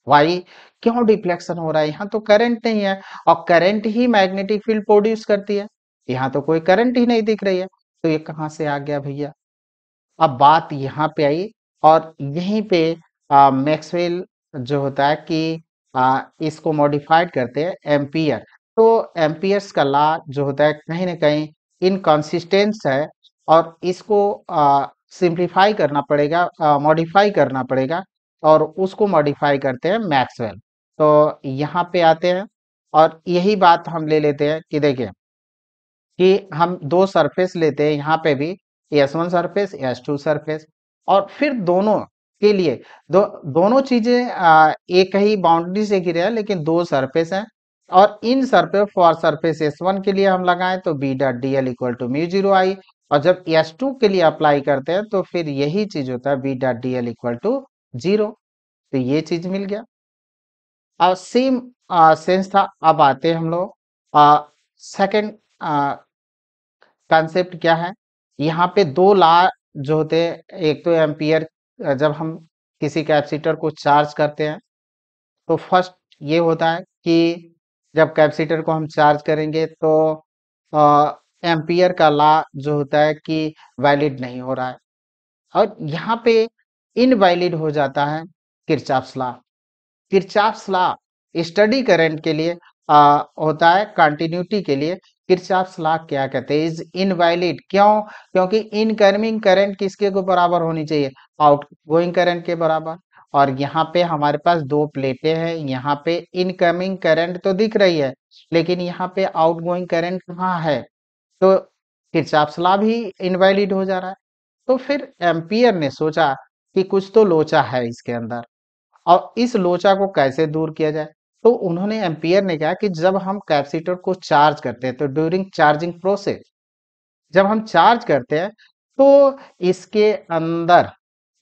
वाई? क्यों डिफ्लेक्शन हो रहा है? यहाँ तो करंट नहीं है और करंट ही मैग्नेटिक फील्ड प्रोड्यूस करती है। यहाँ तो कोई करंट ही नहीं दिख रही है, तो ये कहाँ से आ गया भैया? अब बात यहाँ पे आई और यहीं पे मैक्सवेल जो होता है कि इसको मॉडिफाइड करते हैं एम्पियर। तो एम्पियर्स का लॉ जो होता है कहीं ना कहीं इनकंसिस्टेंस है और इसको सिंप्लीफाई करना पड़ेगा, मॉडिफाई करना पड़ेगा और उसको मॉडिफाई करते हैं मैक्सवेल। तो यहाँ पे आते हैं और यही बात हम ले लेते हैं कि देखिए कि हम दो सरफेस लेते हैं यहाँ पे भी, S1 सरफेस, S2 सरफेस, और फिर दोनों के लिए दोनों चीजें एक ही बाउंड्री से घिरे हैं लेकिन दो सरफेस हैं। और in surface for surface S1 के लिए हम लगाएं तो B dot D L equal to mu zero I, और जब S2 के लिए अप्लाई करते हैं तो फिर यही चीज होता है B dot D L equal to zero. तो ये चीज मिल गया। अब सेम सेंस था। अब आते हैं हम लोग सेकंड कंसेप्ट क्या है। यहाँ पे दो लॉ जो होते हैं, एक तो एम्पियर, जब हम किसी कैपेसिटर को चार्ज करते हैं तो फर्स्ट ये होता है कि जब कैपेसिटर को हम चार्ज करेंगे तो एम्पियर का लॉ जो होता है कि वैलिड नहीं हो रहा है और यहाँ पे इनवैलिड हो जाता है Kirchhoff's law. Kirchhoff's law study current के लिए होता है, कंटिन्यूटी के लिए किरचॉफ्स लॉ क्या कहते हैं, इज इनवैलिड। क्यों? क्योंकि इनकमिंग करंट किसके को बराबर होनी चाहिए? आउटगोइंग करंट के बराबर। और यहाँ पे हमारे पास दो प्लेटें हैं, यहाँ पे इनकमिंग करंट तो दिख रही है लेकिन यहाँ पे आउटगोइंग करंट कहाँ है? तो किरचॉफ्स लॉ भी इनवैलिड हो जा रहा है। तो फिर एम्पियर ने सोचा कि कुछ तो लोचा है इसके अंदर और इस लोचा को कैसे दूर किया जाए। तो उन्होंने एम्पियर ने कहा कि जब हम कैपेसिटर को चार्ज करते हैं तो ड्यूरिंग चार्जिंग प्रोसेस, जब हम चार्ज करते हैं तो इसके अंदर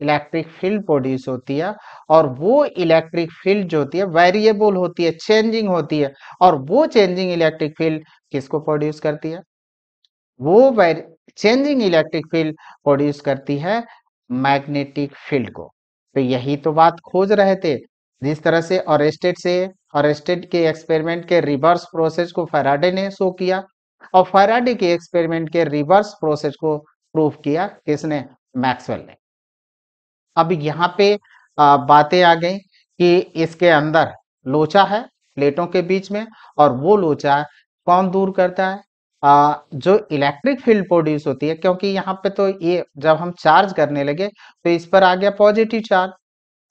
इलेक्ट्रिक फील्ड प्रोड्यूस होती है और वो इलेक्ट्रिक फील्ड जो होती है वेरिएबल होती है, चेंजिंग होती है। और वो चेंजिंग इलेक्ट्रिक फील्ड किसको प्रोड्यूस करती है? वो चेंजिंग इलेक्ट्रिक फील्ड प्रोड्यूस करती है मैग्नेटिक फील्ड को। तो यही तो बात खोज रहे थे। जिस तरह से ऑरेस्टेड के एक्सपेरिमेंट के रिवर्स प्रोसेस को फैराडे ने शो किया और फैराडे के एक्सपेरिमेंट के रिवर्स प्रोसेस को प्रूव किया किसने? मैक्सवेल ने। अब यहाँ पे बातें आ गई कि इसके अंदर लोचा है प्लेटों के बीच में और वो लोचा कौन दूर करता है? जो इलेक्ट्रिक फील्ड प्रोड्यूस होती है, क्योंकि यहाँ पे तो ये जब हम चार्ज करने लगे तो इस पर आ गया पॉजिटिव चार्ज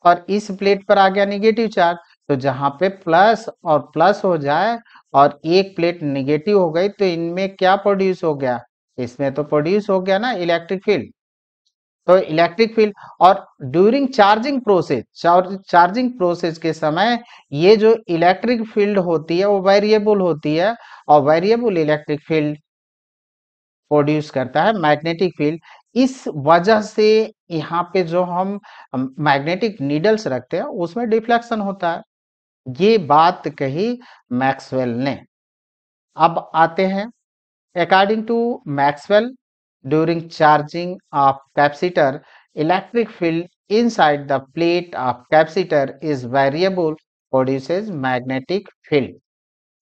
और इस प्लेट पर आ गया निगेटिव चार्ज। तो जहाँ पे प्लस और प्लस हो जाए और एक प्लेट निगेटिव हो गई तो इनमें क्या प्रोड्यूस हो गया? इसमें तो प्रोड्यूस हो गया ना इलेक्ट्रिक फील्ड। तो इलेक्ट्रिक फील्ड और during charging process, charging process के समय ये जो इलेक्ट्रिक फील्ड होती है वो वेरिएबल होती है और वेरिएबल इलेक्ट्रिक फील्ड प्रोड्यूस करता है मैग्नेटिक फील्ड। इस वजह से यहाँ पे जो हम मैग्नेटिक नीडल्स रखते हैं उसमें डिफ्लेक्शन होता है। ये बात कही मैक्सवेल ने। अब आते हैं according to Maxwell, during charging of capacitor, electric field inside the plate of capacitor is variable, produces magnetic field.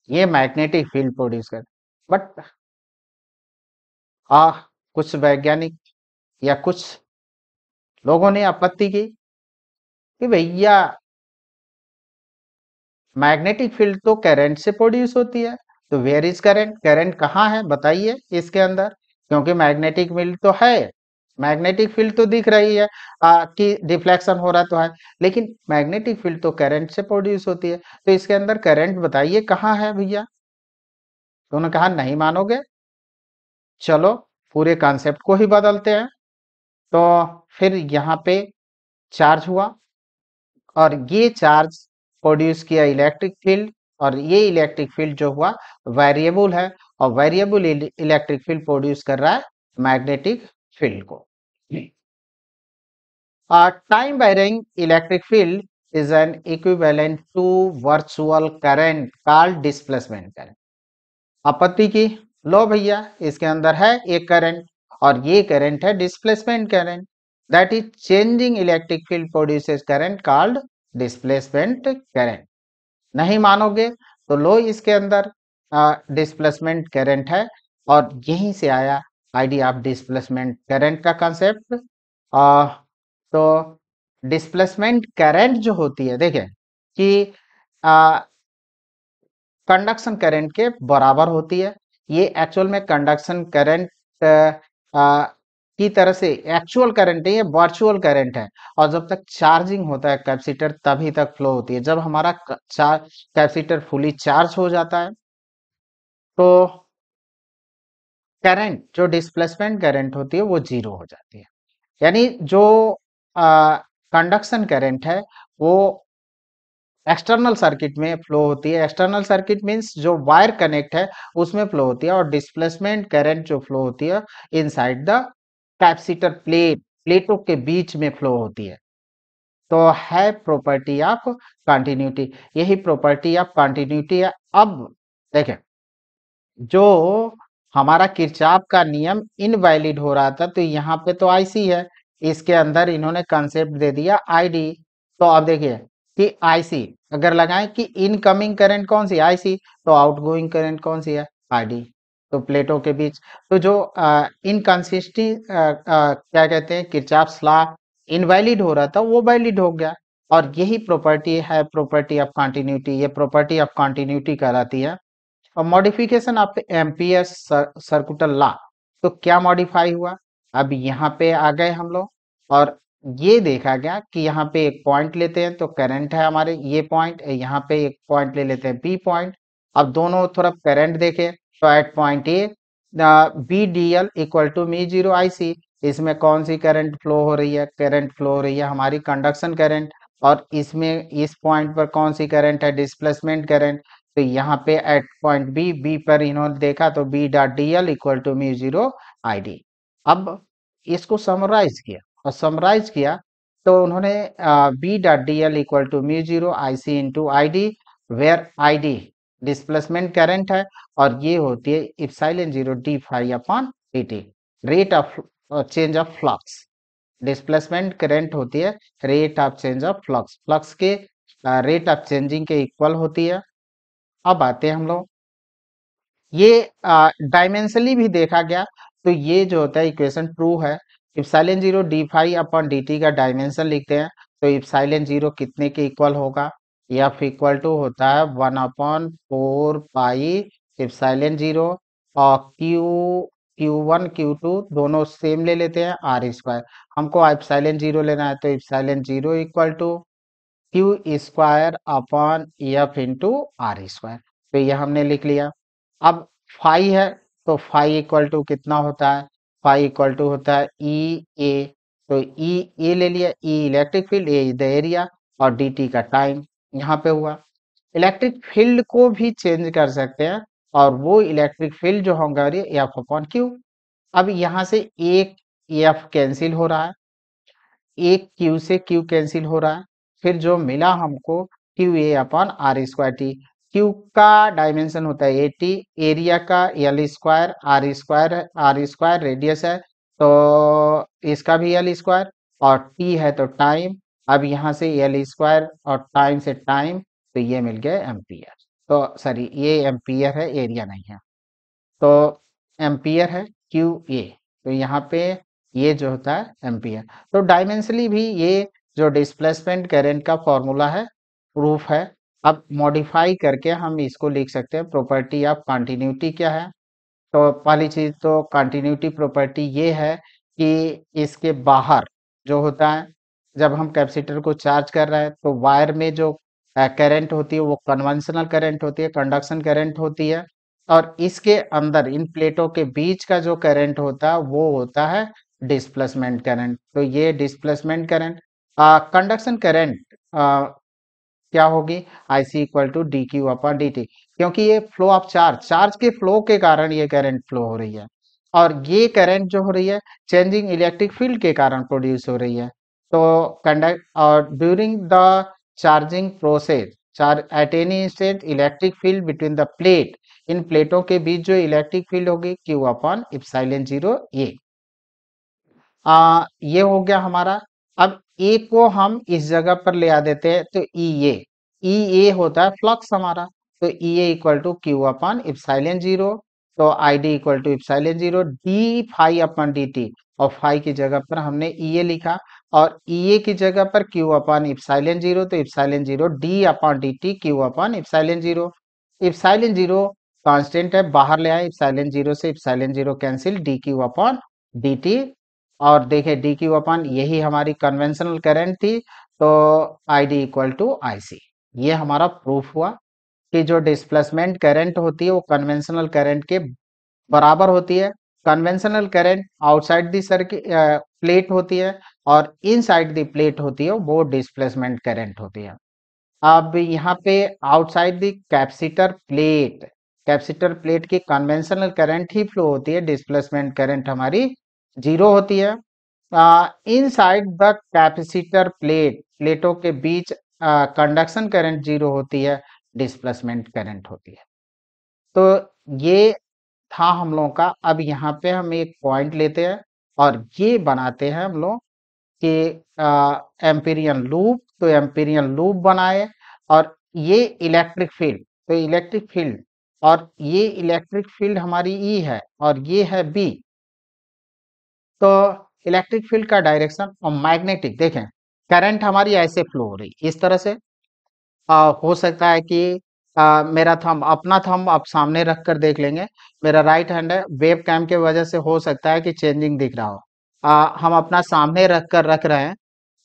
ये मैग्नेटिक फील्ड प्रोड्यूस कर, बट कुछ वैज्ञानिक या कुछ लोगों ने आपत्ति की कि भैया मैग्नेटिक फील्ड तो करंट से प्रोड्यूस होती है, तो वेयर इज करंट? करंट कहाँ है बताइए इसके अंदर, क्योंकि मैग्नेटिक फील्ड तो है, मैग्नेटिक फील्ड तो दिख रही है कि डिफ्लेक्शन हो रहा तो है, लेकिन मैग्नेटिक फील्ड तो करंट से प्रोड्यूस होती है, तो इसके अंदर करंट बताइए कहाँ है भैया? तो उन्होंने कहा नहीं मानोगे, चलो पूरे कॉन्सेप्ट को ही बदलते हैं। तो फिर यहाँ पे चार्ज हुआ और ये चार्ज प्रोड्यूस किया इलेक्ट्रिक फील्ड और ये इलेक्ट्रिक फील्ड जो हुआ वेरिएबल है और वेरिएबल इलेक्ट्रिक फील्ड प्रोड्यूस कर रहा है मैग्नेटिक फील्ड को। Time varying electric field is an equivalent to virtual current called displacement current. आपत्ति की, लो भैया इसके अंदर है एक करंट और ये करंट है displacement current, that is changing electric field produces current called displacement current. नहीं मानोगे तो लो इसके अंदर डिस्प्लेसमेंट करंट है और यहीं से आया आइडिया ऑफ डिस्प्लेसमेंट करंट का कंसेप्ट। तो डिस्प्लेसमेंट करंट जो होती है, देखें कि कंडक्शन करंट के बराबर होती है। ये एक्चुअल में कंडक्शन करंट की तरह से एक्चुअल करंट नहीं है, वर्चुअल करंट है। और जब तक चार्जिंग होता है कैपेसिटर तभी तक फ्लो होती है। जब हमारा कैपेसिटर फुली चार्ज हो जाता है तो करंट जो डिस्प्लेसमेंट करंट होती है वो जीरो हो जाती है। यानी जो कंडक्शन करंट है वो एक्सटर्नल सर्किट में फ्लो होती है। एक्सटर्नल सर्किट मींस जो वायर कनेक्ट है उसमें फ्लो होती है, और डिस्प्लेसमेंट करंट जो फ्लो होती है इनसाइड द कैपेसिटर प्लेटों के बीच में फ्लो होती है। तो है प्रॉपर्टी ऑफ कंटिन्यूटी, यही प्रॉपर्टी ऑफ कंटिन्यूटी है। अब देखें, जो हमारा किरचॉफ का नियम इनवैलिड हो रहा था, तो यहाँ पे तो आईसी है, इसके अंदर इन्होंने कंसेप्ट दे दिया आईडी। तो अब देखिए कि आईसी अगर लगाएं कि इनकमिंग करंट कौन सी, आईसी, तो आउटगोइंग करंट कौन सी है, आईडी। तो प्लेटों के बीच तो जो इनकंसिस्टेंट क्या कहते हैं, किरचॉफ्स लॉ इनवैलिड हो रहा था वो वैलिड हो गया। और यही प्रॉपर्टी है प्रॉपर्टी ऑफ कंटिन्यूटी, ये प्रॉपर्टी ऑफ कंटिन्यूटी कहलाती है। और modification of ampere circular law, तो क्या मॉडिफाई हुआ, अब यहाँ पे आ गए हम लोग और ये देखा गया कि यहाँ पे एक पॉइंट लेते हैं तो करंट है हमारे ये पॉइंट, यहाँ पे एक पॉइंट ले लेते हैं बी पॉइंट। अब दोनों तरफ करंट देखे तो at point A B D L equal to mu zero I C, इसमें कौन सी करंट फ्लो हो रही है, करंट फ्लो हो रही है हमारी कंडक्शन करंट। और इसमें इस पॉइंट पर कौन सी करंट है, डिस्प्लेसमेंट करंट। तो यहाँ पे एट पॉइंट बी, बी पर इन्होंने देखा तो B dot D L equal to mu zero I d. अब इसको समराइज किया, और समराइज किया तो उन्होंने B dot D L equal to mu zero I c into I d, where I d displacement current है और ये होती है epsilon zero D phi upon D t, rate of change of flux. Displacement current होती है rate of change of flux, flux के rate of changing के equal होती है। अब आते हैं हम लोग, ये डायमेंशनली भी देखा गया तो ये जो होता है इक्वेशन ट्रू है। Epsilon zero D phi upon D T का डायमेंशन लिखते हैं तो इप्सिलॉन जीरो कितने के इक्वल होगा, एफ इक्वल टू होता है 1/4 पाई इप्सिलॉन जीरो, और क्यू Q1 Q2 दोनों सेम ले लेते हैं आर स्क्वायर। हमको इप्सिलॉन जीरो लेना है तो epsilon zero equal to Q square upon F into R square. तो ये हमने लिख लिया। अब फाई है तो फाई इक्वल टू कितना होता है, फाई इक्वल टू होता है ई ए। तो ई ए ले लिया, E electric field, A is the area, और डी टी का टाइम यहाँ पे हुआ। इलेक्ट्रिक फील्ड को भी चेंज कर सकते हैं और वो इलेक्ट्रिक फील्ड जो होगा एफ अपॉन क्यू। अब यहाँ से एक एफ कैंसिल हो रहा है, एक क्यू से क्यू कैंसिल हो रहा है, फिर जो मिला हमको Q A upon R square T. Q का डायमेंशन होता है 80, एरिया का L square, R square radius है तो इसका भी एल स्क्वायर, और टी है तो टाइम। अब यहाँ से एल स्क्वायर और टाइम से टाइम, तो ये मिल गया एम्पियर। तो सॉरी ये एम्पियर है, एरिया नहीं है। तो एम्पियर है क्यू ए, तो यहाँ पे ये जो होता है एम्पियर। तो डायमेंशनली भी ये जो डिस्प्लेसमेंट करंट का फॉर्मूला है प्रूफ है। अब मॉडिफाई करके हम इसको लिख सकते हैं प्रॉपर्टी ऑफ कंटिन्यूटी क्या है। तो पहली चीज तो कंटिन्यूटी प्रॉपर्टी ये है कि इसके बाहर जो होता है, जब हम कैपेसिटर को चार्ज कर रहे हैं तो वायर में जो करंट होती है वो कन्वेंशनल करंट होती है, कंडक्शन करंट होती है। और इसके अंदर इन प्लेटों के बीच का जो करंट होता है वो होता है डिस्प्लेसमेंट करंट। तो ये डिस्प्लेसमेंट करंट, कंडक्शन करंट क्या होगी, I C equal to D Q upon D T, क्योंकि ये फ्लो ऑफ चार्ज, चार्ज के फ्लो के कारण ये करंट फ्लो हो रही है। और ये करंट जो हो रही है चेंजिंग इलेक्ट्रिक फील्ड के कारण प्रोड्यूस हो रही है। तो कंडक्ट और during the charging process charge at any instant electric field between the plate, इन प्लेटों के बीच जो इलेक्ट्रिक फील्ड होगी Q upon epsilon zero A. ये हो गया हमारा। अब ए को हम इस जगह पर ले आ देते हैं तो ई ए होता है फ्लक्स हमारा। तो E A equal to Q upon epsilon zero. तो I D equal to epsilon zero D phi upon D T, और फाई की जगह पर हमने ई ए लिखा, और ई ए की जगह पर क्यू अपॉन इप्सिलॉन जीरो, तो epsilon zero D upon D T Q upon epsilon zero. Epsilon zero constant है, बाहर ले आए, इप्सिलॉन जीरो से epsilon zero cancel, D Q upon D T. और देखिए डी क्यू अपन यही हमारी कन्वेंशनल करंट थी, तो आई डी इक्वल टू आई सी। ये हमारा प्रूफ हुआ कि जो डिस्प्लेसमेंट करंट होती है वो कन्वेंशनल करंट के बराबर होती है। Conventional current outside the circuit plate होती है, और इनसाइड द प्लेट होती है वो डिस्प्लेसमेंट करंट होती है। अब यहाँ पे आउटसाइड द कैपेसिटर प्लेट की कन्वेंशनल करंट ही फ्लो होती है, डिस्प्लेसमेंट करंट हमारी जीरो होती है। इनसाइड द कैपेसिटर प्लेटों के बीच कंडक्शन करंट जीरो होती है, डिस्प्लेसमेंट करंट होती है। तो ये था हम लोगों का। अब यहाँ पे हम एक पॉइंट लेते हैं और ये बनाते हैं हम लोग कि एम्पीरियन लूप, तो एम्पीरियन लूप बनाए, और ये इलेक्ट्रिक फील्ड, तो इलेक्ट्रिक फील्ड, और ये इलेक्ट्रिक फील्ड हमारी ई है और ये है बी। तो इलेक्ट्रिक फील्ड का डायरेक्शन और मैग्नेटिक, देखें करंट हमारी ऐसे फ्लो हो रही इस तरह से। हो सकता है कि मेरा थंब, अपना थंब आप सामने रख कर देख लेंगे, मेरा राइट हैंड है, वेब कैम के वजह से हो सकता है कि चेंजिंग दिख रहा हो। हम अपना सामने रख कर रख रहे हैं,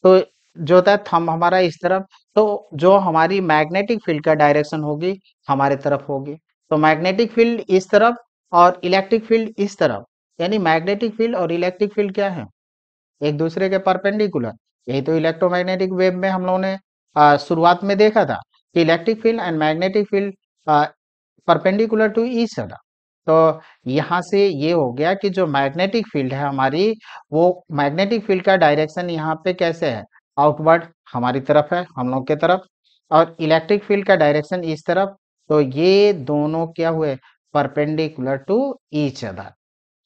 तो जो होता है थंब हमारा इस तरफ, तो जो हमारी मैग्नेटिक फील्ड का डायरेक्शन होगी हमारे तरफ होगी। तो मैग्नेटिक फील्ड इस तरफ और इलेक्ट्रिक फील्ड इस तरफ, यानी मैग्नेटिक फील्ड और इलेक्ट्रिक फील्ड क्या है, एक दूसरे के परपेंडिकुलर। यही तो इलेक्ट्रोमैग्नेटिक वेव में हम लोगों ने शुरुआत में देखा था कि electric field and magnetic field perpendicular to each other. तो यहाँ से ये हो गया कि जो मैग्नेटिक फील्ड है हमारी, वो मैग्नेटिक फील्ड का डायरेक्शन यहाँ पे कैसे है, आउटवर्ड हमारी तरफ है, हम लोग के तरफ, और इलेक्ट्रिक फील्ड का डायरेक्शन इस तरफ। तो ये दोनों क्या हुए, परपेंडिकुलर टू ईच अदर।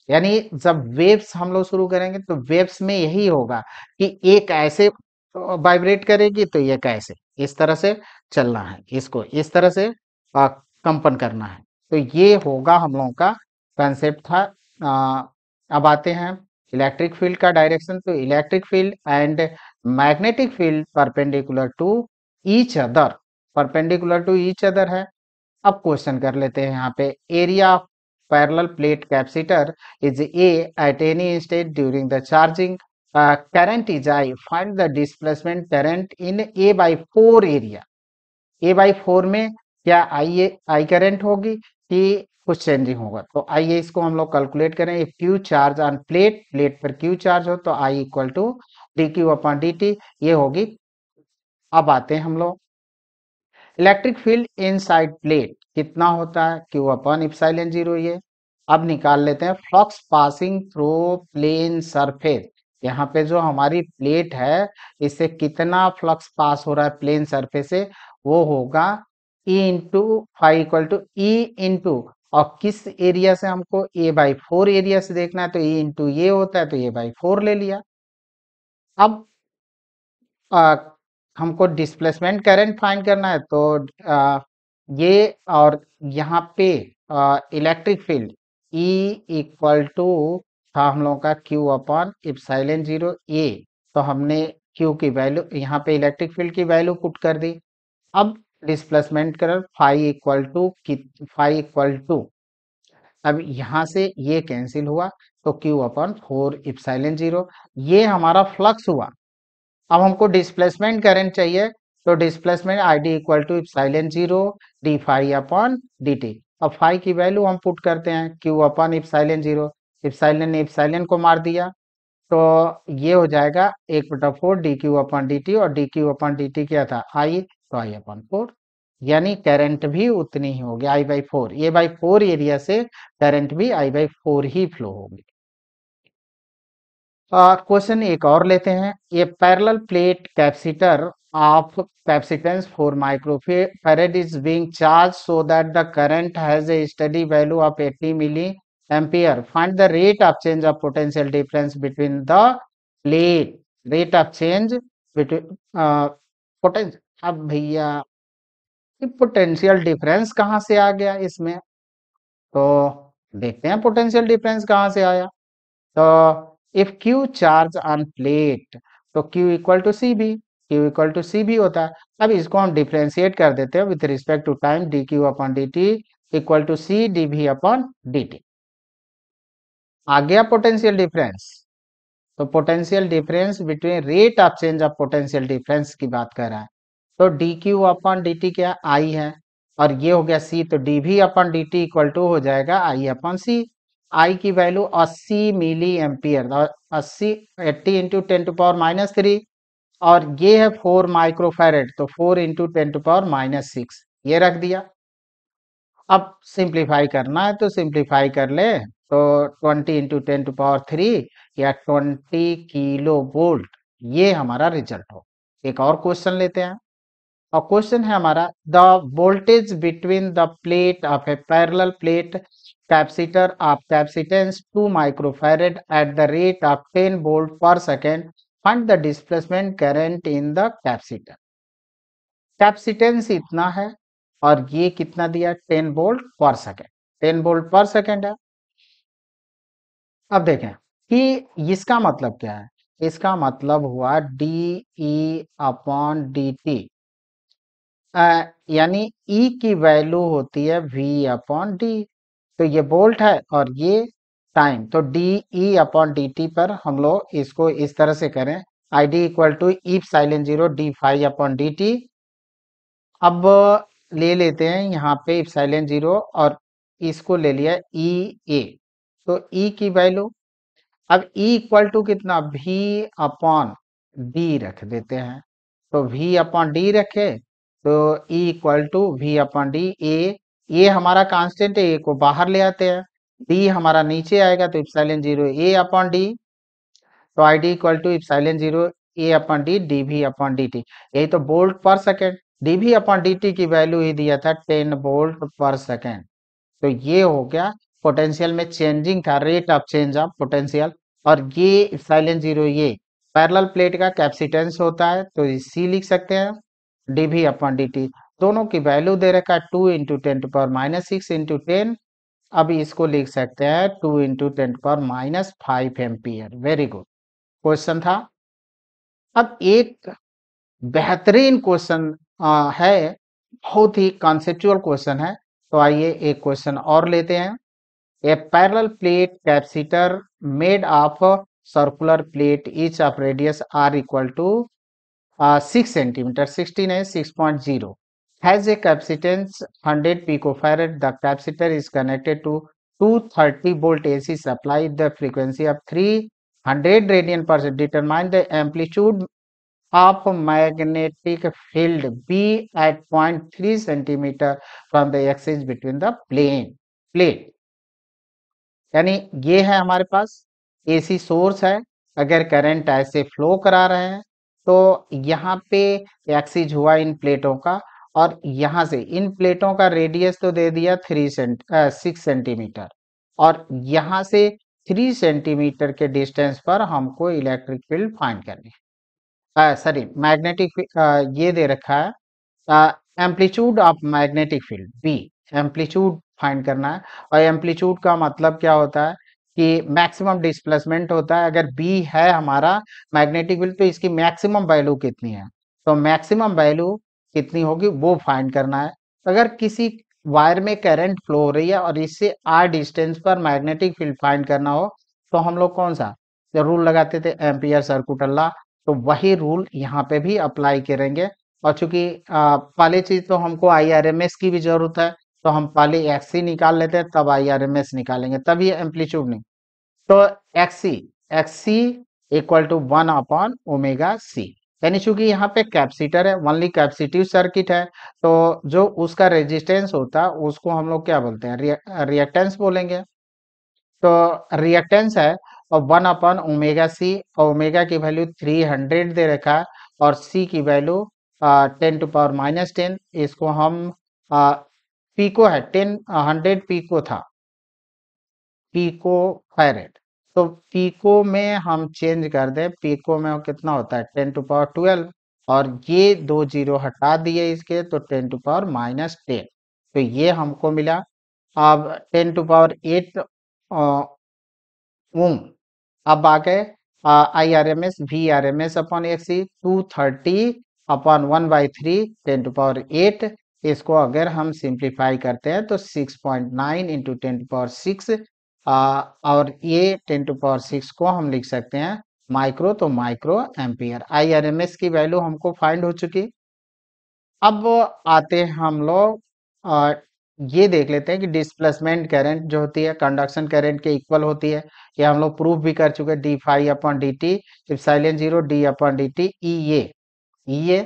यानी जब वेव्स हम लोग शुरू करेंगे तो वेव्स में यही होगा कि एक ऐसे वाइब्रेट करेगी तो एक ऐसे, इस तरह से चलना है, इसको इस तरह से कंपन करना है। तो ये होगा हम लोगों का कंसेप्ट था। अब आते हैं इलेक्ट्रिक फील्ड का डायरेक्शन। तो electric field and magnetic field perpendicular to each other, perpendicular to each other है। अब क्वेश्चन कर लेते हैं यहाँ पे, area of parallel plate capacitor is A at any instant during the charging, current is I, find the displacement current in A by four area. A by four में क्या I current होगी कि कुछ चेंजिंग होगा, तो आइए इसको हम लोग कैलकुलेट करें। एक Q charge on plate, plate पर क्यू चार्ज हो तो I equal to D Q upon D T, ये होगी। अब आते हैं हम लोग, इलेक्ट्रिक फील्ड इनसाइड प्लेट कितना होता है, क्यू अपॉन इप्सिलॉन जीरो। ये अब निकाल लेते हैं, flux passing through plane surface, यहाँ पे जो हमारी प्लेट है इससे कितना फ्लक्स पास हो रहा है प्लेन सरफेस से, वो होगा E into five equal to E into, और किस एरिया से हमको ए बाई फोर एरिया से देखना है, तो ई इंटू ये होता है, तो ए बाई फोर ले लिया। अब आ, हमको डिस्प्लेसमेंट करंट फाइंड करना है, तो ये और यहाँ पे electric field E equal to था हम लोगों का Q upon epsilon zero A. तो हमने क्यू की वैल्यू यहाँ पे इलेक्ट्रिक फील्ड की वैल्यू पुट कर दी। अब displacement current five equal to, अब यहाँ से ये कैंसिल हुआ, तो Q upon four epsilon zero, ये हमारा फ्लक्स हुआ। अब हमको डिस्प्लेसमेंट करंट चाहिए, तो displacement I D equal to epsilon zero D phi upon D T. अब फाई की वैल्यू हम पुट करते हैं, Q upon epsilon zero, epsilon ने इप्सिलॉन को मार दिया, तो ये हो जाएगा एक बटा four D Q upon D T, और D Q upon D T क्या था, आई, तो आई अपॉन फोर। यानी करंट भी उतनी ही होगी, आई बाई फोर, ये बाई फोर एरिया से करंट भी आई बाई फोर ही फ्लो होगी। क्वेश्चन एक और लेते हैं। ये parallel plate capacitor of capacitance 4 microfarad is being charge so that the current has a steady value of 80 milli ampere. Find the rate of change of potential difference between the plate. Rate of change between potential. अब भैया potential difference कहाँ से आ गया इसमें? तो देखते हैं potential difference कहाँ से आया। तो if Q charge on plate तो Q equal to C B, Q equal to C B होता है। अब इसको हम डिफ्रेंशिएट कर देते हैं with respect to time, D Q upon D T equal to C D V upon D T. आ गया पोटेंशियल डिफरेंस। तो potential difference between rate of change of potential difference की बात कर रहा है। तो D Q upon D T क्या आई है, और ये हो गया सी, तो D V upon D T equal to हो जाएगा आई अपॉन सी। आई की वैल्यू 80 मिली एम्पियर, और 80 80 इंटू 10⁻³ और ये है 4 माइक्रोफैरेड, तो 4 इंटू 10⁻⁶ ये रख दिया। अब सिंप्लीफाई करना है तो सिंप्लीफाई कर ले, तो 20 इंटू 10⁻³ या 20 किलो वोल्ट, ये हमारा रिजल्ट हो। एक और क्वेश्चन लेते हैं, और क्वेश्चन है हमारा the voltage between the plate of a parallel plate capacitor of capacitance 2 microfarad at the rate of 10 volt पर second. Find the displacement current in the capacitor. Capacitance इतना है और ये कितना दिया, 10 वोल्ट पर सेकेंड। 10 वोल्ट पर सेकेंड है। अब देखें कि इसका मतलब क्या है। इसका मतलब हुआ D E upon D T, यानी E की वैल्यू होती है V अपॉन डी। तो ये वोल्ट है और ये टाइम, तो D E upon D T पर हम लोग इसको इस तरह से करें, I D equal to epsilon 0 D phi upon D T. अब ले लेते हैं यहाँ पे इप्सिलॉन 0 और इसको ले लिया ई ए। तो ई की वैल्यू, अब ई इक्वल टू कितना, भी अपॉन डी रख देते हैं। तो v अपॉन डी रखे, तो E equal to V upon D. A हमारा कांस्टेंट है, ए को बाहर ले आते हैं, डी हमारा नीचे आएगा, तो इप्सिलॉन 0 ए अपॉन डी। तो I D equal to epsilon 0 A upon D D V upon D T. यही तो वोल्ट पर second. D V upon D T की वैल्यू ही दिया था 10 वोल्ट पर सेकेंड। तो ये हो गया पोटेंशियल में चेंजिंग का rate of change of potential. और ये इप्सिलॉन 0 ये पैरेलल प्लेट का कैपेसिटेंस होता है, तो सी लिख सकते हैं डीवी अपॉन डी टी। दोनों की वैल्यू दे रखा है 2 इंटू 10⁻⁶ इंटू 10। अभी इसको लिख सकते हैं 2 into 10⁻⁵ ampere. Very good question था। अब एक बेहतरीन क्वेश्चन है, बहुत ही कॉन्सेप्चुअल क्वेश्चन है। तो आइए एक क्वेश्चन और लेते हैं। A parallel plate capacitor made of circular plate each of radius r equal to 6 centimeter, 16 है 6.0, has a capacitance 100 picofarad. The capacitor is connected to 230 volt AC supply. The frequency of 300 radian per second. Determine the amplitude of magnetic field B at 0.3 centimeter from the axis between the plate। यानी ये है हमारे पास AC source है, अगर current ऐसे flow करा रहे हैं तो यहाँ पे एक्सिस हुआ इन प्लेटों का, और यहाँ से इन प्लेटों का रेडियस तो दे दिया 6 सेंटीमीटर, और यहाँ से 3 सेंटीमीटर के डिस्टेंस पर हमको इलेक्ट्रिक फील्ड फाइंड करनी है, सॉरी मैग्नेटिक, ये दे रखा है amplitude of magnetic field B, amplitude find करना है। और एम्पलीट्यूड का मतलब क्या होता है कि मैक्सिमम डिस्प्लेसमेंट होता है। अगर बी है हमारा मैग्नेटिक फील्ड, तो इसकी मैक्सिमम वैल्यू कितनी है, तो मैक्सिमम वैल्यू कितनी होगी वो फाइंड करना है। अगर किसी वायर में करंट फ्लो हो रही है और इससे आर डिस्टेंस पर मैग्नेटिक फील्ड फाइंड करना हो, तो हम लोग कौन सा रूल लगाते थे, एम्पियर सर्कुलर लॉ। तो वही रूल यहाँ पे भी अप्लाई करेंगे। और चूंकि पहली चीज तो हमको आईआरएमएस की भी जरूरत है, तो हम पहले एक्सी निकाल लेते हैं, तब आईआरएमएस निकालेंगे, तब ये एम्पलीट्यूड नहीं। तो एक्सी एक्सी इक्वल टू 1 अपॉन ओमेगा सी। यानी चूंकि यहाँ पे कैपेसिटर है, ओनली कैपेसिटिव सर्किट है, तो जो उसका रेजिस्टेंस होता है उसको हम लोग क्या बोलते हैं, रिएक्टेंस बोलेंगे। तो रिएक्टेंस है, और 1/ओमेगा सी, और ओमेगा की वैल्यू 300 दे रखा है और सी की वैल्यू 10⁻−10। इसको हम पीको है, 100 पीको था, पीको फैरेड। तो पीको में हम चेंज कर दें, पीको में वो कितना होता है 10⁻12, और ये 2 जीरो हटा दिए इसके, तो 10⁻−10। तो ये हमको मिला। अब 10⁸ ओम। अब आ गए IRMS अपॉन XC 230/1/3 10⁸8। इसको अगर हम सिंप्लीफाई करते हैं तो 6.9 इंटू 10⁶, और ये 10⁶ को हम लिख सकते हैं माइक्रो, तो माइक्रो एम्पियर। IRMS की वैल्यू हमको फाइंड हो चुकी। अब आते हैं हम लोग, ये देख लेते हैं कि डिस्प्लेसमेंट करंट जो होती है कंडक्शन करंट के इक्वल होती है। ये हम लोग प्रूफ भी कर चुके हैं, d∅/dt इप्सिलॉन 0 d/dt ये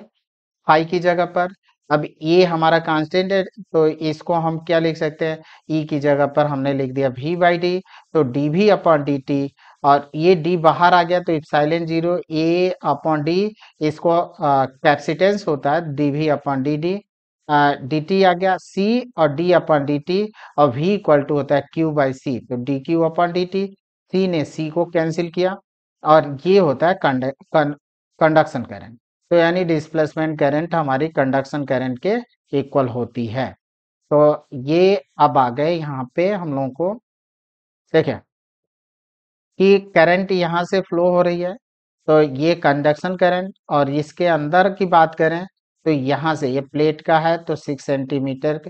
फाई की जगह पर। अब ये हमारा कांस्टेंट है, तो इसको हम क्या लिख सकते हैं, ई की जगह पर हमने लिख दिया v/d, तो dv/dt। और ये d बाहर आ गया तो इप्सिलॉन 0 a/d, इसको कैपेसिटेंस होता है dv/dt। dt आ गया c, और d/dt, और v इक्वल टू होता है q/c, तो dq/dt। c ने c को कैंसिल किया, और ये होता है कंडक्शन करंट। तो यानी डिस्प्लेसमेंट करंट हमारी कंडक्शन करंट के इक्वल होती है। तो ये अब आ गए यहाँ पे हम लोगों को देखें कि करंट यहाँ से फ्लो हो रही है, तो ये कंडक्शन करंट। और इसके अंदर की बात करें तो यहाँ से, ये प्लेट का है तो 6 सेंटीमीटर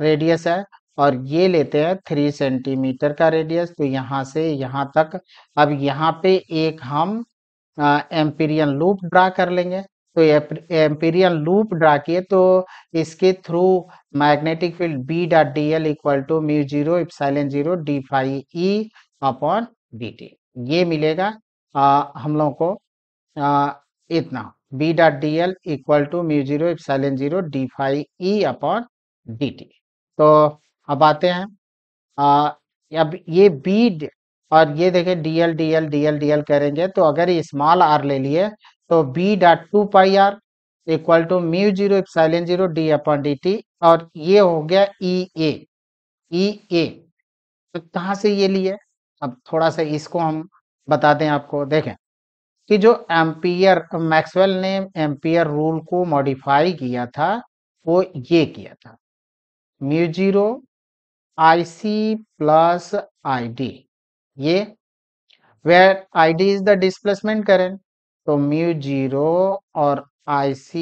रेडियस है, और ये लेते हैं 3 सेंटीमीटर का रेडियस, तो यहाँ से यहाँ तक। अब यहाँ पे एक हम एम्पीरियन लूप ड्रा कर लेंगे। तो एम्पीरियन लूप ड्रा किए तो इसके through magnetic field B.dl equal to μ0 epsilon 0 d∅e/dt ये मिलेगा हम लोगों को इतना B.dl equal to μ0 epsilon 0 d∅e/dt। तो अब आते हैं, आ, अब ये बी, और ये देखें डीएल डीएल डीएल डीएल करेंगे, तो अगर ये स्मॉल आर ले लिए तो B.2πr equal to μ0 epsilon 0 d/dt, और ये हो गया ई ए। तो कहाँ से ये लिए, अब थोड़ा सा इसको हम बता दें आपको। देखें कि जो एम्पियर, मैक्सवेल ने एम्पियर रूल को मॉडिफाई किया था, वो ये किया था μ0 IC प्लस ID, ये where ID is the displacement current, तो μ0 और IC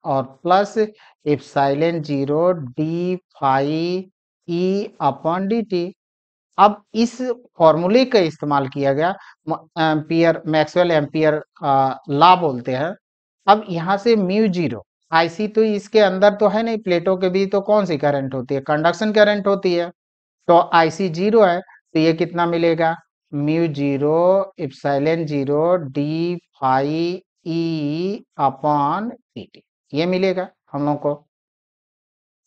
और प्लस इप्सिलॉन 0 d∅e/dt। अब इस फॉर्मूले का इस्तेमाल किया गया, एम्पियर, मैक्सवेल एम्पियर लॉ बोलते हैं। अब यहाँ से μ0 IC, तो इसके अंदर तो है नहीं, प्लेटों के बीच तो कौन सी करंट होती है, कंडक्शन करंट होती है। तो IC 0 है, तो ये कितना मिलेगा μ0 इप्सिलॉन 0 d∅e/dt ये मिलेगा हम लोग को।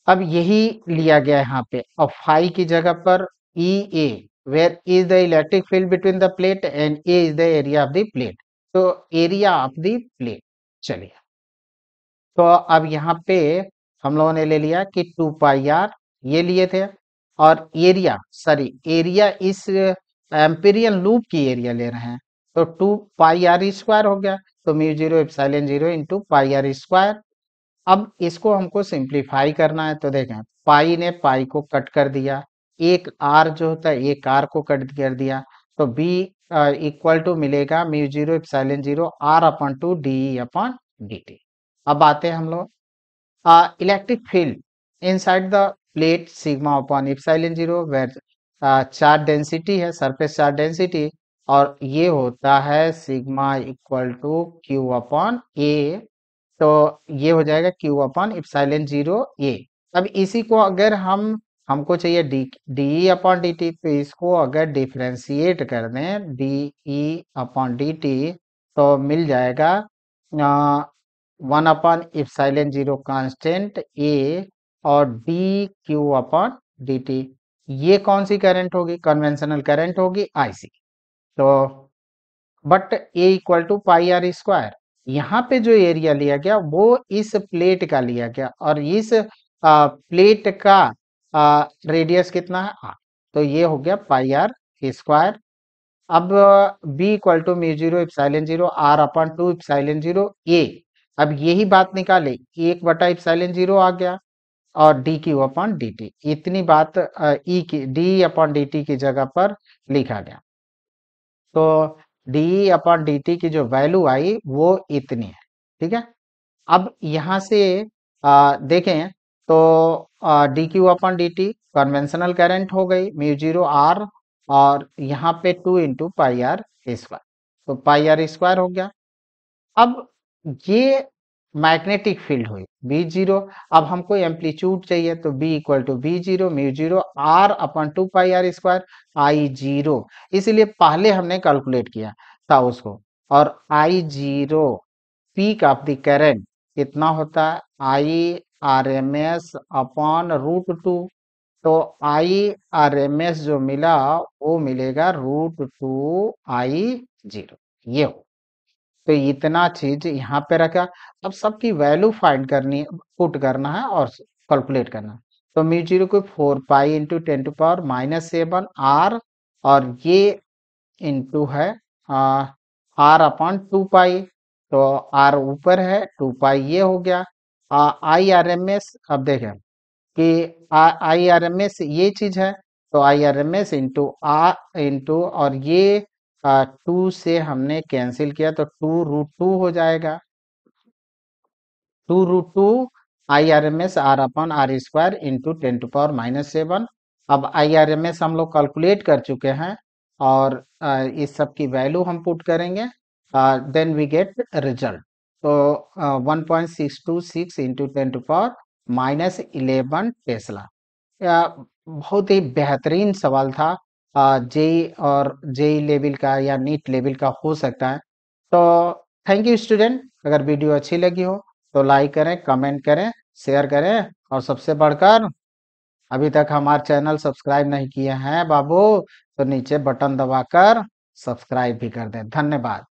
अब यही लिया गया यहाँ पे, अब फाई की जगह पर EA, where is the electric field between the plate and A is the area of the plate, तो एरिया ऑफ द प्लेट। चलिए, तो अब यहाँ पे हम लोगों ने ले लिया कि 2πr ये लिए थे, और एरिया, सॉरी एरिया इस एम्पीरियन लूप की एरिया ले रहे हैं, तो 2πr² हो गया, तो μ0 इप्सिलॉन 0 इंटू πr²। अब इसको हमको सिंप्लीफाई करना है, तो देखें पाई ने पाई को कट कर दिया, एक आर जो होता है एक आर को कट कर दिया, तो बी इक्वल टू मिलेगा μ0 इप्सिलॉन 0 r/2 de/dt। अब आते हैं हम लोग electric field inside the plate sigma upon epsilon 0, where charge density है, सरफेस चार्ज डेंसिटी, और ये होता है सिग्मा इक्वल टू Q/A। तो ये हो जाएगा Q/इप्सिलॉन 0 A। अब इसी को अगर हमको चाहिए dE/dt, तो इसको अगर डिफरेंशिएट कर दें dE/dt, तो मिल जाएगा 1/इप्सिलॉन 0 कांस्टेंट A और dQ/dt। ये कौन सी करंट होगी, कन्वेंशनल करंट होगी IC। तो but A equal to pi are square, यहाँ पे जो एरिया लिया गया वो इस प्लेट का लिया गया और इस प्लेट का रेडियस कितना है आर, तो ये हो गया पाई आर स्क्वायर। अब b equal to mu zero epsilon zero r upon two epsilon zero a, अब यही बात निकाले, एक बटा इप्सिलॉन जीरो आ गया और D Q upon D T, इतनी बात ई की डी अपॉन डी टी की जगह पर लिखा गया। तो डी अपॉन डी टी की जो वैल्यू आई वो इतनी है, ठीक है। अब यहाँ से देखें तो D Q upon D T conventional current हो गई म्यू जीरो आर, और यहाँ पे 2 इंटू पाई आर स्क्वायर, तो पाई आर स्क्वायर हो गया। अब ये मैग्नेटिक फील्ड हुई बी जीरो। अब हमको एम्पलीट्यूड चाहिए, तो b equal to b zero mu zero r upon two pi are square i zero, इसीलिए पहले हमने कैलकुलेट किया था उसको। और i zero peak of the current कितना होता है, i R M s upon root 2, तो आई आर एम एस जो मिला वो मिलेगा रूट 2 आई जीरो, ये हो। तो इतना चीज यहाँ पे रखा। अब सबकी वैल्यू फाइंड करनी, पुट करना है और कैलकुलेट करना है। तो म्यू जीरो को 4 पाई इंटू 10⁻⁷ आर, और ये इंटू है आर अपॉन 2 पाई, तो आर ऊपर है 2 पाई ये हो गया। आई आर एम एस, अब देखें कि आई आर एम एस ये चीज है, तो I R M S into R into, और ये 2 से हमने कैंसिल किया तो 2√2 हो जाएगा, 2√2 I R M S R upon R square into 10⁻⁷। अब आई आर एम एस हम लोग कैलकुलेट कर चुके हैं और इस सब की वैल्यू हम पुट करेंगे, देन वी गेट रिजल्ट। तो 1.626 इंटू 10⁻⁻11 टेस्ला। बहुत ही बेहतरीन सवाल था, जेई और जेई लेवल का या नीट लेवल का हो सकता है। तो थैंक यू स्टूडेंट, अगर वीडियो अच्छी लगी हो तो लाइक करें, कमेंट करें, शेयर करें, और सबसे बढ़कर अभी तक हमारा चैनल सब्सक्राइब नहीं किए हैं बाबू, तो नीचे बटन दबाकर सब्सक्राइब भी कर दें। धन्यवाद।